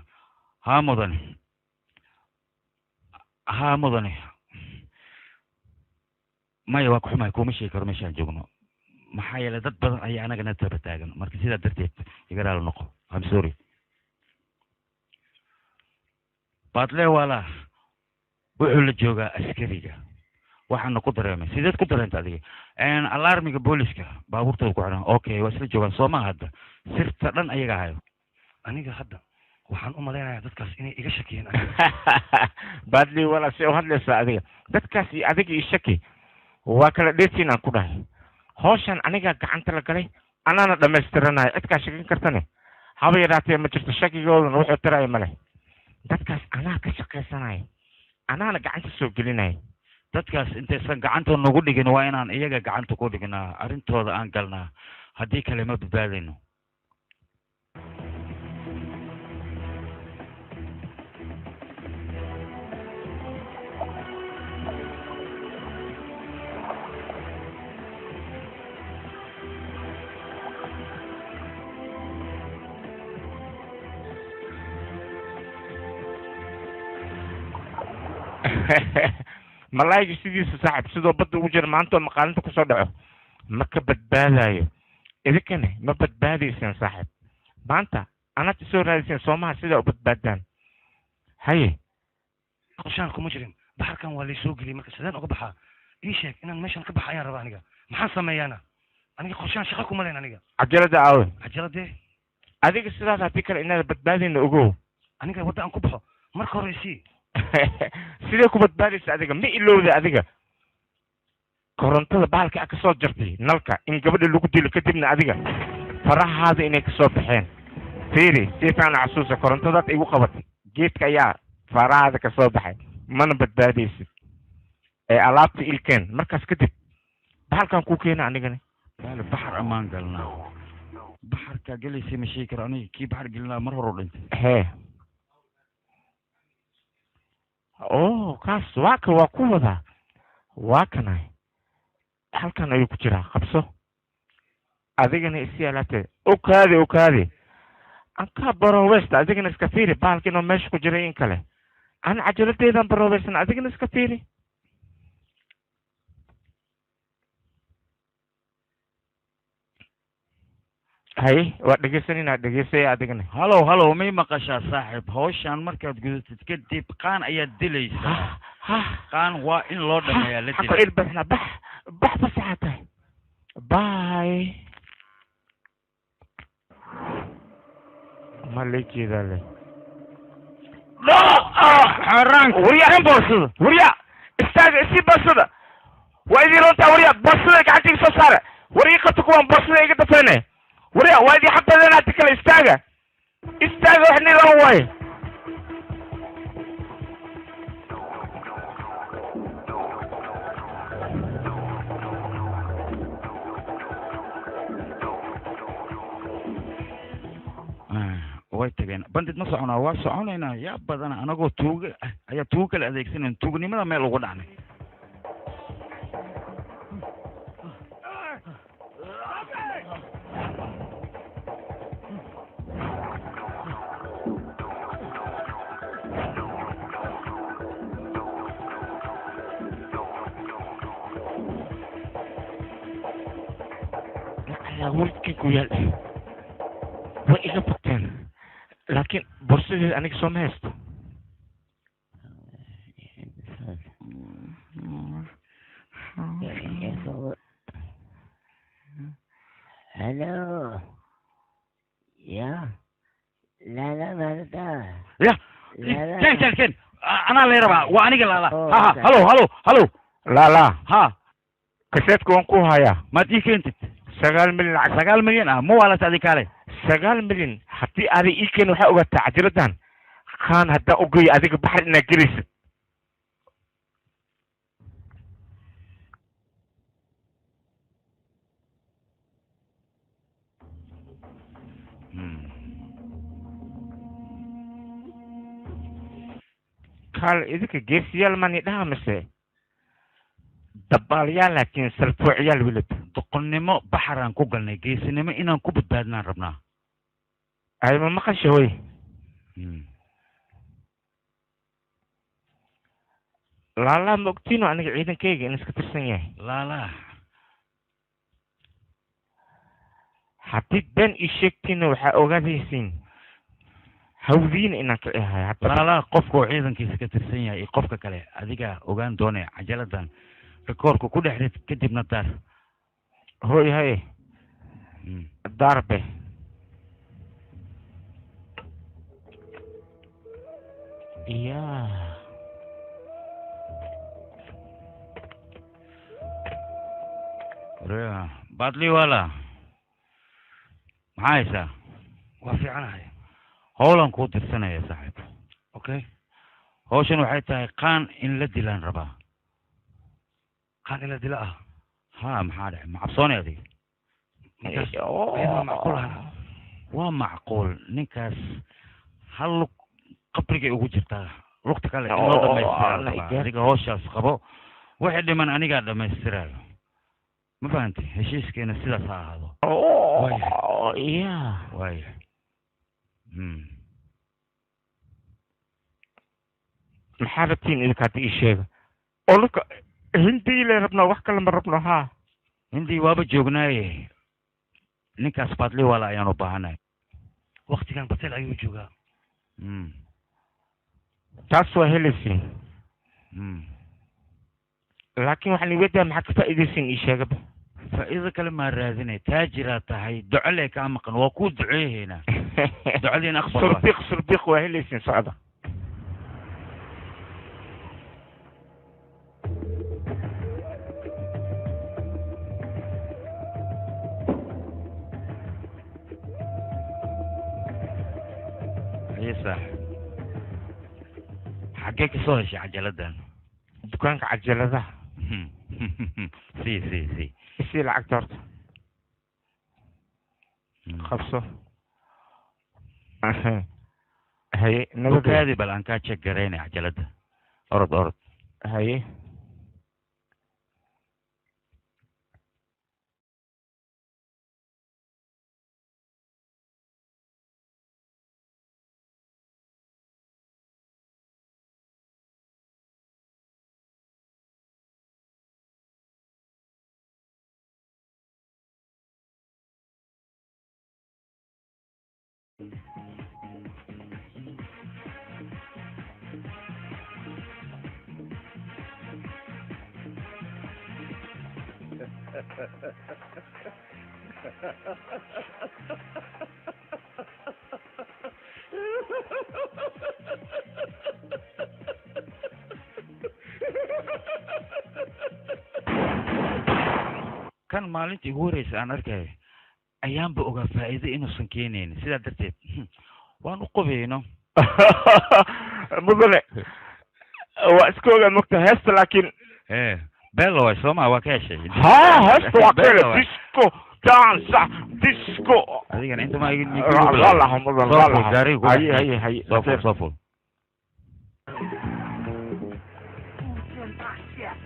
haa mudane maya waa ku xumay kuma sheegi karo meeshaan joogno maxaa yeelay dad badan ayaa anagana taba taagan marka sidaa darteed iga raali noqo I'm sorry baadle wala wuxuu la joogaa askariga waxaana ku dareemay sideed ku dareenta adiga alarmiga booliska baabuurtooda ku xiran okay waa isla joogaan soo ma hadda sirta dhan ayaga hayo aniga hadda waxaan u malaynayaa dadkaas inay iga shakiyeen baadle wala si u hadlaysa adiga dadkaas iyo adiga ii shaki waa kala dheertiin aan ku dhahay hawshan aniga gacanta la galay anaana dhammaystiranaya cid kaa shakin kartane haba yaraatee ma jirto shakigoodana wuxuu tiraya ma leh dadkaas anaa ka shaqaysanaya anaana gacanta soo gelinaya dadkaas intaysan gacanta nagu dhigin waa inaan iyaga gacanta ku dhignaa arrintooda aan galnaa haddii kale ma badbaadayno malaayga sidiisa saaxib sidoo badda ugu jira maantoo maqaalinta kusoo dhaco ma ka badbaadayo idinkane ma badbaadayseen saaxib maanta anaad isoo raadiseen soomaha sidaa u badbaadaan haye qorshaan kuma jirin baxarkan waa laysoo geliyey marka sideen uga baxaa ii sheeg inaan meeshan ka baxa ayaan rabaa aniga maxaan sameeyaana aniga qorshaan shaqa kuma leen aniga cajalada aawe cajaladee adiga sidaas haddii kale inaad badbaadayna ogow aniga wadda aan ku baxo marka hore isii sidee ku badbaadaysa adiga ma ilowda adiga korontada bahalka ka soo jartay nalka in gabadha lagu dilo kadibna adiga farahaada inay kasoo baxeen fiiri si fiican xasuusa korontadaad igu qabatay geedka ayaa farahaada kasoo baxay mana badbaadaysid ee alaabta ilkeen markaas kadib bahalkan ku keena anigana baxar ammaan galnaa baxarka gelaysay ma sheegi karo aniga kii baxar gelinaa mar hore u dhintay hee oh kaas waa ka waa ku wadaa waa kanay halkan ayuu ku jiraa qabso adigana isi alaabteed okaade ankaa baroweysta adigana iska fiiri bahalkiinoo meesha ku jiray in kale ana cajaladeedaan baroweysan adigana iska fiiri haye waa dhegeysanina dhegeysaya adigana halow may maqashaa saaxiib hawshaan markaad gudatid kadib qaan ayaad dilaysaa qaan waa in loo dhameeyaa la dilay ilbasna bax fasaxatay bye ma la jeedaa le xaraan wariya boosada wariya istaag استاجر سي بصدة وإذا لون توريا بصدة قاعدين صار وريقة تكون بصدة يقدر فينه وريا وإذا حتى أنا تكلم استاجر إحنا لون way tageen bandid ma soconaa waa soconaynaa yaa badana anagoo tuuga ayaa tuuga kala adeegsanayna tuugnimada meel ugu dhacnay ولدك ويا وإذا بطل لكن برصيد أنا كسوم هست هلو يا لا مردا يا كان أنا اللي ربع وأنا قال لا ها هلو لا ها كسيت كونكو هيا ما تيجي أنت 9 مليون 9 مليون مو ولا تعدي كاره 9 مليون حتى أري إيكن وحق وتعجلتان خان هدا أوجي أديك بحر نجريس قال إذا جيس يالماني ده مسه دبال يال لكن سلفو عيال ولد دقنمو بحران ku galnay geesinimo inaan ku badbaadnaan rabnaa ay ma maqashay la mogtino aniga ciidankayga in iska tirsan yahay la haddii been ii sheegtiina waxaa ogaadaysiin hawdiin inaan ka ahay la qofku ciidankiisa ka tirsan yahay qofka kale adiga ogaan doonay cajaladan ريكوركو كل حد كتب نطار هاي ضربه يا ريا بادلي ولا عايشة وفي عنها هي هولان كوت السنة يا صاحب اوكي هو شنو حيتها قان إن لدي لان ربا قان إلى دلاء ها محارع معصوني هذه معقول هذا ومعقول نكاس هل قبرك وجرتها وقتك على إنه ما يصير هذيك هوشاس قبو واحد من أنا قاعد ما يصير ما فهمتي هشيس كنا سيدا صار هذا وايه محاربتين إذا كانت إيشيغ أولك هندي اللي ربنا وحكا لما ربنا ها هندي وابا جوغناي نكا سباتلي ولا أيانو باهناي وقت كان بطل أيو جوغا تاسو هلسي لكن وحني ويدا محك فائدسين إيشيغ فإذا كلمة رازنة تاجرة هاي دعا لك عمقا وكو دعيه هنا دعا لين أخبر صربيق وهلسين صعدة صح حقك صوهش عجلة دكانك عجلة سي سي العقدرت خبصه هاي نبقى هذه بلانكات شكريني عجلة أرد هاي kan maalintii ugu horeysa aan arkay ayaanba ogaa faa'iido inuusan keenayn sidaa darteed waan u qubeyno mudane waa iska ogaa mogta heesta laakiin bello way sooma waa ka heshay heesta waa ka hela disco dansa disco adigana inta ma hay soful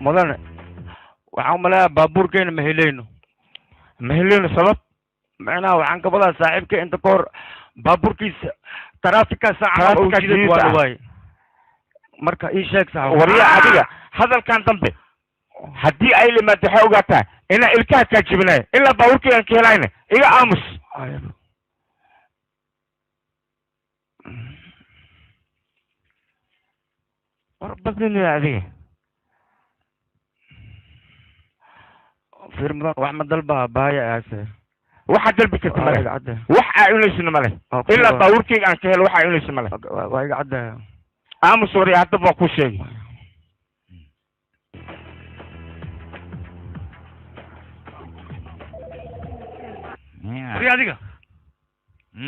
mudane waxaan umaleeyaa baabuurkeena ma helayno sabab macnaha waxaan ka wadaa saaxiibka inta ka hor baabuurkiisa taraafika saaca waaye marka ii sheeg sax wariya adiga hadalkan dambe haddii ay limaado waxay ogaataa inaa ilkaha kaa jibinayo ilaa baabuurkeygan ka helayna iga aamus war badnina adiga fiir mudan wax ma dalba baaya aase waxaa dalbi karta male wax aa cunaysin male ilaa baabuurkeyga aan ka helo wax aa cunaysin male waa iga cadda aamus wariya haddaba waa ku sheegi wariya adiga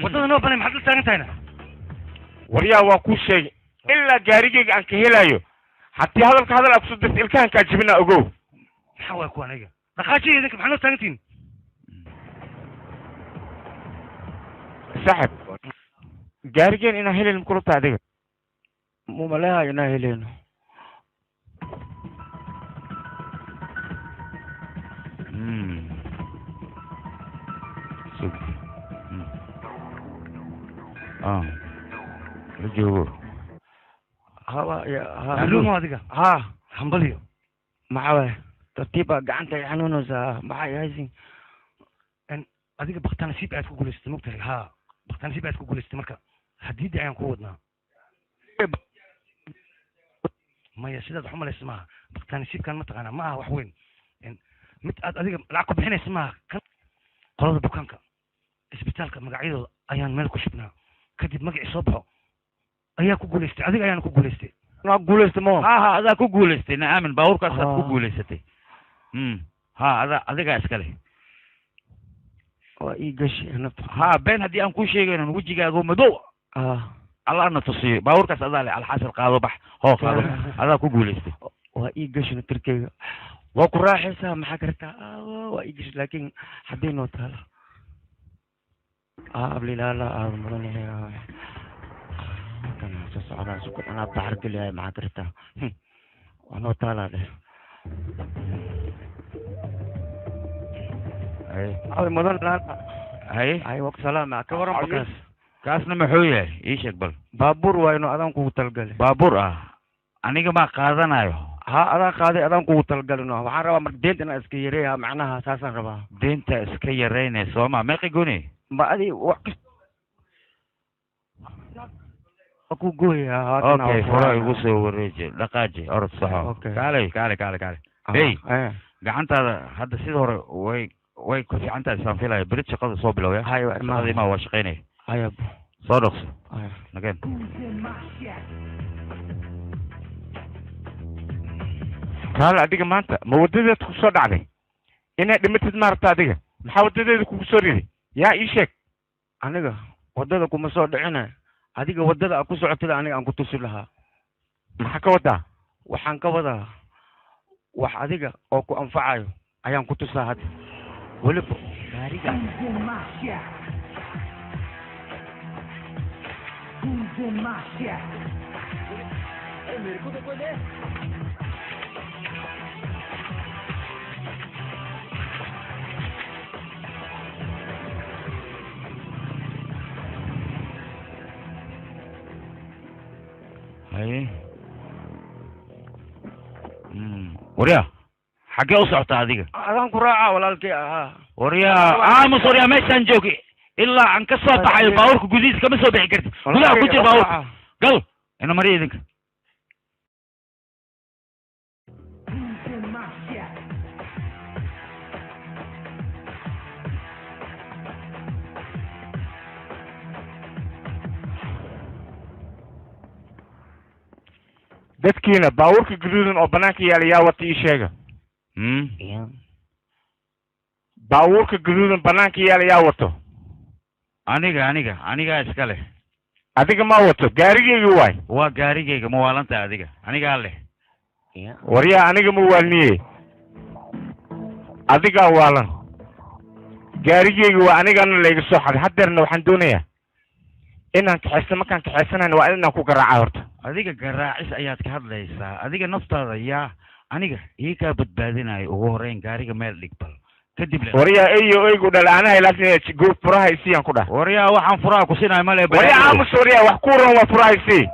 waddada noo banay maxaad la taagan tahayna wariyaa waa ku sheegi ilaa gaarigeyga aan ka helayo haddii hadalka hadal aa kusoo dirta ilkahan kaa jibinaa ogow maxaa waa kuwan iga dhaqaajiya idinka maxaa noo taagantihin saaxib gaarigeen inaan helayn makula tahay adiga mumaleeha inaa heleyno la joogo haluumo adiga ha hambaliyo maxaa waay tartiiba gacanta ay xanuunaysaa maxay haysin adiga baktaan nasiib aad ku guulaysatay mogtahay ha baktaan nasiib aad ku guulaysatay marka hadiidii ayaan ku wadnaa maya sidaad wax umalaysa maaha baktaan nasiibkan mataqaanaa ma aha wax weyn mid aad adiga lacag ku bixinaysa maaha kan qolada bukaanka isbitaalka magacyadooda ayaan meel ku shubnaa kadib magacii soo baxo ayaa ku guulaystay adiga ayaana ku guulaystay waa guulaystay ma ha adaa ku guulaystay na aamin baabuurkaas aad ku guulaysatay ha adigaa iskale waa ii gashi ha been haddii aan kuu sheegayno wejigaago madow allahna tusiyo baabuurkaas adaa le alxasil qaado bax hoo qaado adaa ku guulaystay waa ii gashina tirkeyga waa ku raaxaysaa maxaa kartaa waa ii gashi laakiin haddii noo taala ablilaala aada mudan yahay kana soo socdaa suku anaa baxar geliyahay maxaa kartaa waa noo taalaa dheh ay mudan hay wak salaama ka waran bakaas kaasna muxuu yahay ii sheeg bal baabuur waayno adaan kugu talgalay baabuur aniga maa qaadanayo ha adaan qaaday adaan kugu talgalino waxaan rabaa marka deenta inaa iska yareeya macnaha saasaan rabaa deenta iska yarayne sooma meeqi goni ma adi wax ku gooya okay furo igu soo wareeji dhaqaaji orod saxo kaale hey gacantaada hadda sida hore way ku fiican tahay isaan filaya berid shaqada soo bilowya shaqadii ma waa shaqaynaya soo dhaqso nageen kaale adiga maanta ma wadadeed ku soo dhacday inay dhimatid maarata adiga maxaa wadadeeda kugu soo riday yaa ii sheeg aniga wadada kuma soo dhicina adiga wadada ku socotida aniga aan ku tusi lahaa maxaa ka wadaa waxaan ka wadaa wax adiga oo ku anfacayo ayaan ku tusaa hadda weliba gaariga haye waryaa xaggee u socotaa adiga adaan ku raaca walaalkay ahaa waryaa aamus waryaa meeshaan joogi ilaa aan ka soo baxayo baabuurka gudihiisa kama soo bixi karti gudaha ku jir baabuurka gal ina mariya idinka dadkiina baabuurka gaduudan oo banaanka yaala yaa wata ii sheega baabuurka gaduudan banaanka yaala yaa wato anigaa iska leh adiga ma wato gaarigeyga waay waa gaarigeyga ma waalantahay adiga anigaa leh waryaa aniga ma waalniye adigaa waalan gaarigeyga waa anigana layga soo xaday haddeerna waxaan doonayaa inaan kaxaysto markaan kaxaysanayna waa inaan ku garaaca horta adiga garaacis ayaad ka hadlaysaa adiga naftaada yaa aniga ii kaa badbaadinayo ugu horeyn gaariga meel dhig bal kadib waryaa eygu dhalaanahay laakiin goob furaha isiyaan ku dhah waryaa waxaan furaha ku sinay male waryaa aamus waryaa wax ku ron waa furaha isii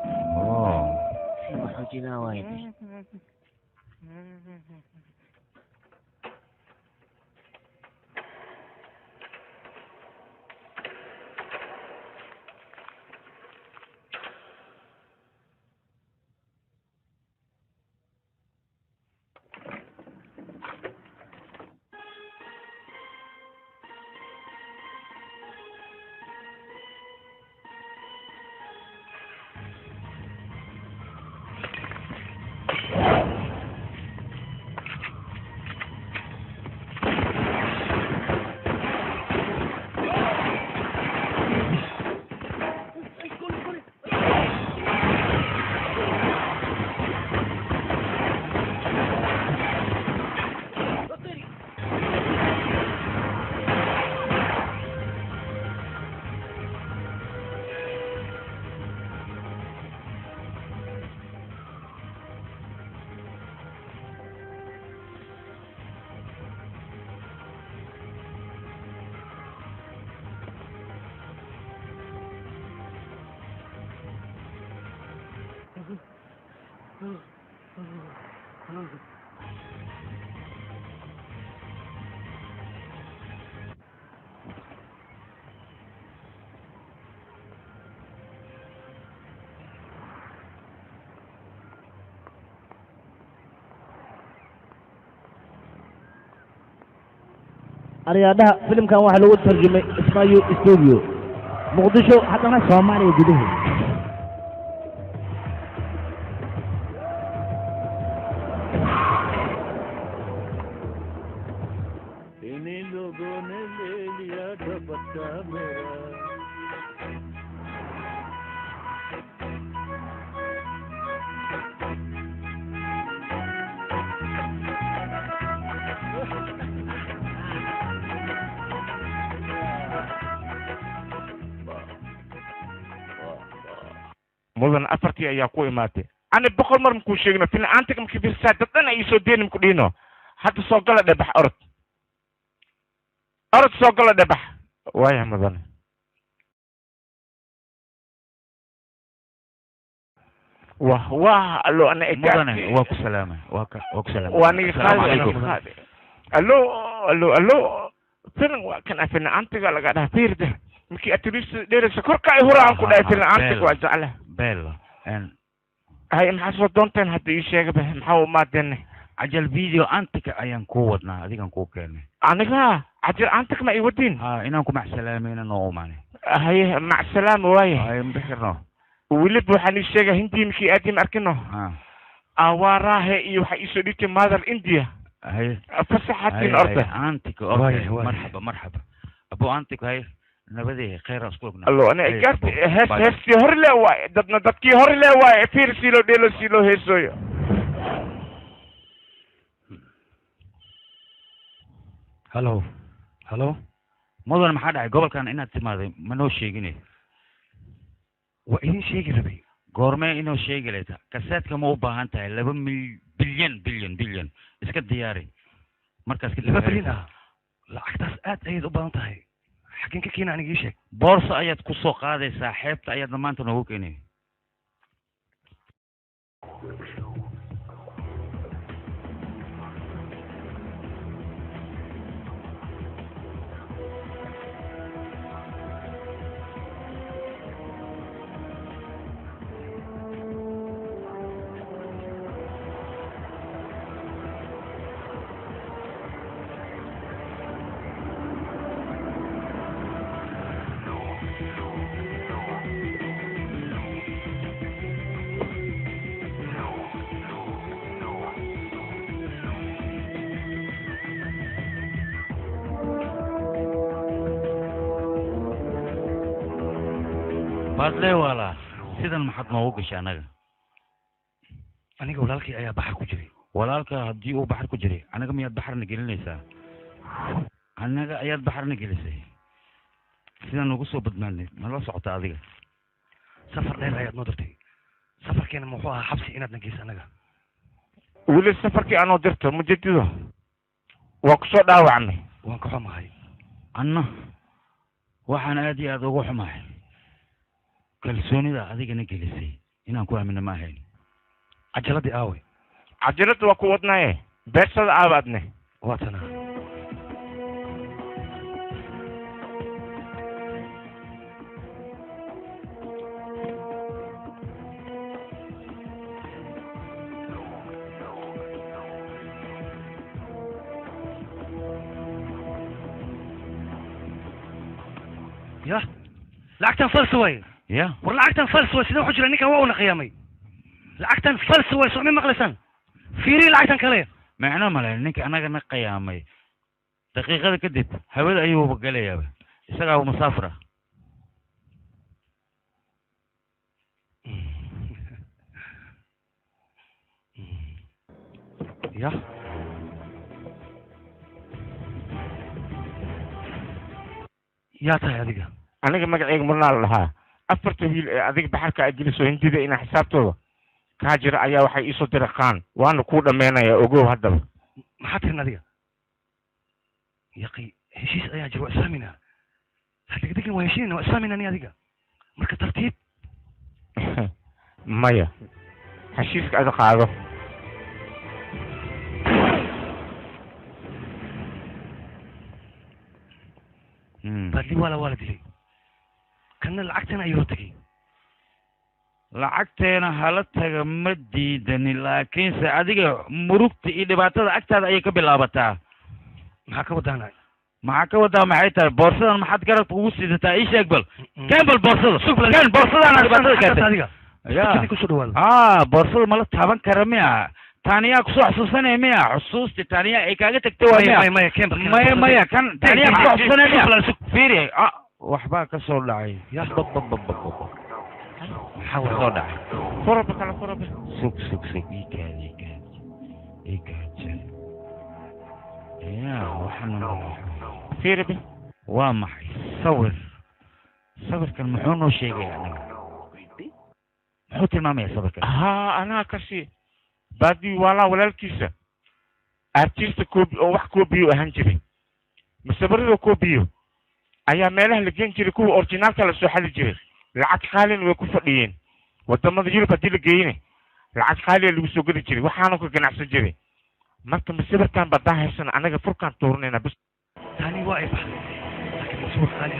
aryaadhaha filimkan waxaa lagu tarjumay ismaayu studio muqdisho haddana soomaaliya guduhu mudan afartii ayaa ku imaatay ani boqol mar makuu sheegno filnaantiga markii firsaa daddan ay soo deenim ku dhihino hadda soo gala dhebax orod soo gala dhebax waaya mudan wah allo ana mudane waa ku salaamay waa ku salaamay waa niga qaadi allo filan waa kan filnaantiga laga dhaha fiirde markii atris dheeraysa korka ay huraan ku dhahay filnaantiga waa jeclaha bella hay maxaa soo doonteen hadda ii sheega maxaa u maadeen cajal video antika ayaan ku wadnaa adigan ku keenay aniga cajal antika ma ii wadin inaan ku macsalaameyna noo umaanay hay macsalaam waaye hay mbixirno weliba waxaan ii sheega hindi markii aadin arkino awaaraahe iyo waxaa iisoo dhigtay mother india hay fasaxatin orda antika marxaba abo antika hay nabadii khayr asqulna allo ana gaarti heestii hor le waay dadkii hor le waay fiir silo dhelo silo heesoyo hallo mudan maxaa dhacay gobolkan inaad timaaday ma noo sheegine waa idin sheegi rabay goormee inoo sheegi layta kaseedka ma u baahan tahay 2 bilyan iska diyaari markaas kadib 2 bilyan lacagtaas aad ayaad u badan tahay xageen ka keena aniga ii sheeg boorso ayaad ku soo qaadaysaa xeebta ayaadna maanta noogu keenay badle wala sidan maxad noogu gashay anaga aniga walaalkii ayaa baxar ku jiray walaalka haddii uu baxar ku jiray anaga miyaad baxarna gelinaysaa anaga ayaad baxarna gelisay sidaan ugu soo badmaadnay ma la socota adiga safar dheer ayaad noo dirtay safarkeena muxuu ahaa xabsi inaad nageysa anaga weli safarkii anoo dirto mujadido waa ku soo dhaawacnay waan ka xumahay anna waxaan aad iyo aad ugu xumahay kalsoonida adigana gelisay inaan ku aamino ma ahayn cajaladii aawe cajalada waa ku wadnaaye beersada aabaadne waa tanaa يا لعكتن فلسوي يا ورلعكتن فلسوي سيدو حجر نيكا وانا قيامي لعكتن فلسوي سومي مقلسن فيري لعكتن كليه معنا مال نيكا انا قيامي دقيقه كدب هبل ايوه بقليا isaga uu مسافره يا يا تاي adiga aniga magacayga marnaa la dhahaa afarta wiil ee adiga baxarka aad geliso hindida ina xisaabtooda kaa jira ayaa waxay iisoo dira qaan waana kuu dhammaynayaa ogow haddaba maxaa tirin adiga yaqi heshiis ayaa jira waa isfahminaa hadegdegan waa heshiinayna waa isfahminaa ni adiga marka tartiib maya heshiiska ada qaado badli waa la dilay kana lacagtana ayuu tagay lacagteena hala taga ma diidani laakiinse adiga murugta iyo dhibaatada agtaada ayay ka bilaabataa maxaa ka wadaana maxaa ka wadaa maxay tahay boorsadan maxaad garabka ugu sidataa ii sheeg bal keen bal boorsada keen boorsadana dhibaatada keentay adiga ya kusoo dhawaada boorsada mala taaban kara miya taaniyaa kusoo xusuusanaya miya xusuusti taaniyaa ay kaaga tagtay waa miya maya kan taaniyaa kusoo xusuusanaya miya fiiri waxbaa ka soo dhacay ya maxaa soo dhacay furaba kala furaba sug ikaadi ya waxaan fiiribi waa maxay sawirkan muxuu noo sheegaya anaga muxuu tilmaamaya sawirkan anaa kasi baadii waalaa walaalkiisa artista koobi oo wax koobiyo ahaan jiray masabarida koobiyo ayaa meelaha la geen jiray kuwa orginaalka la soo xadi jiray lacag qaalin way ku fadhiyeen wadamada yurub haddii la geeyne lacag qaaliya lagu soo geli jiray waxaanu ka ganacsan jiray marka masawirkan badaa haysan anaga furkaan tuurinayna bas tani waa ay baxday laakiin masawir qaali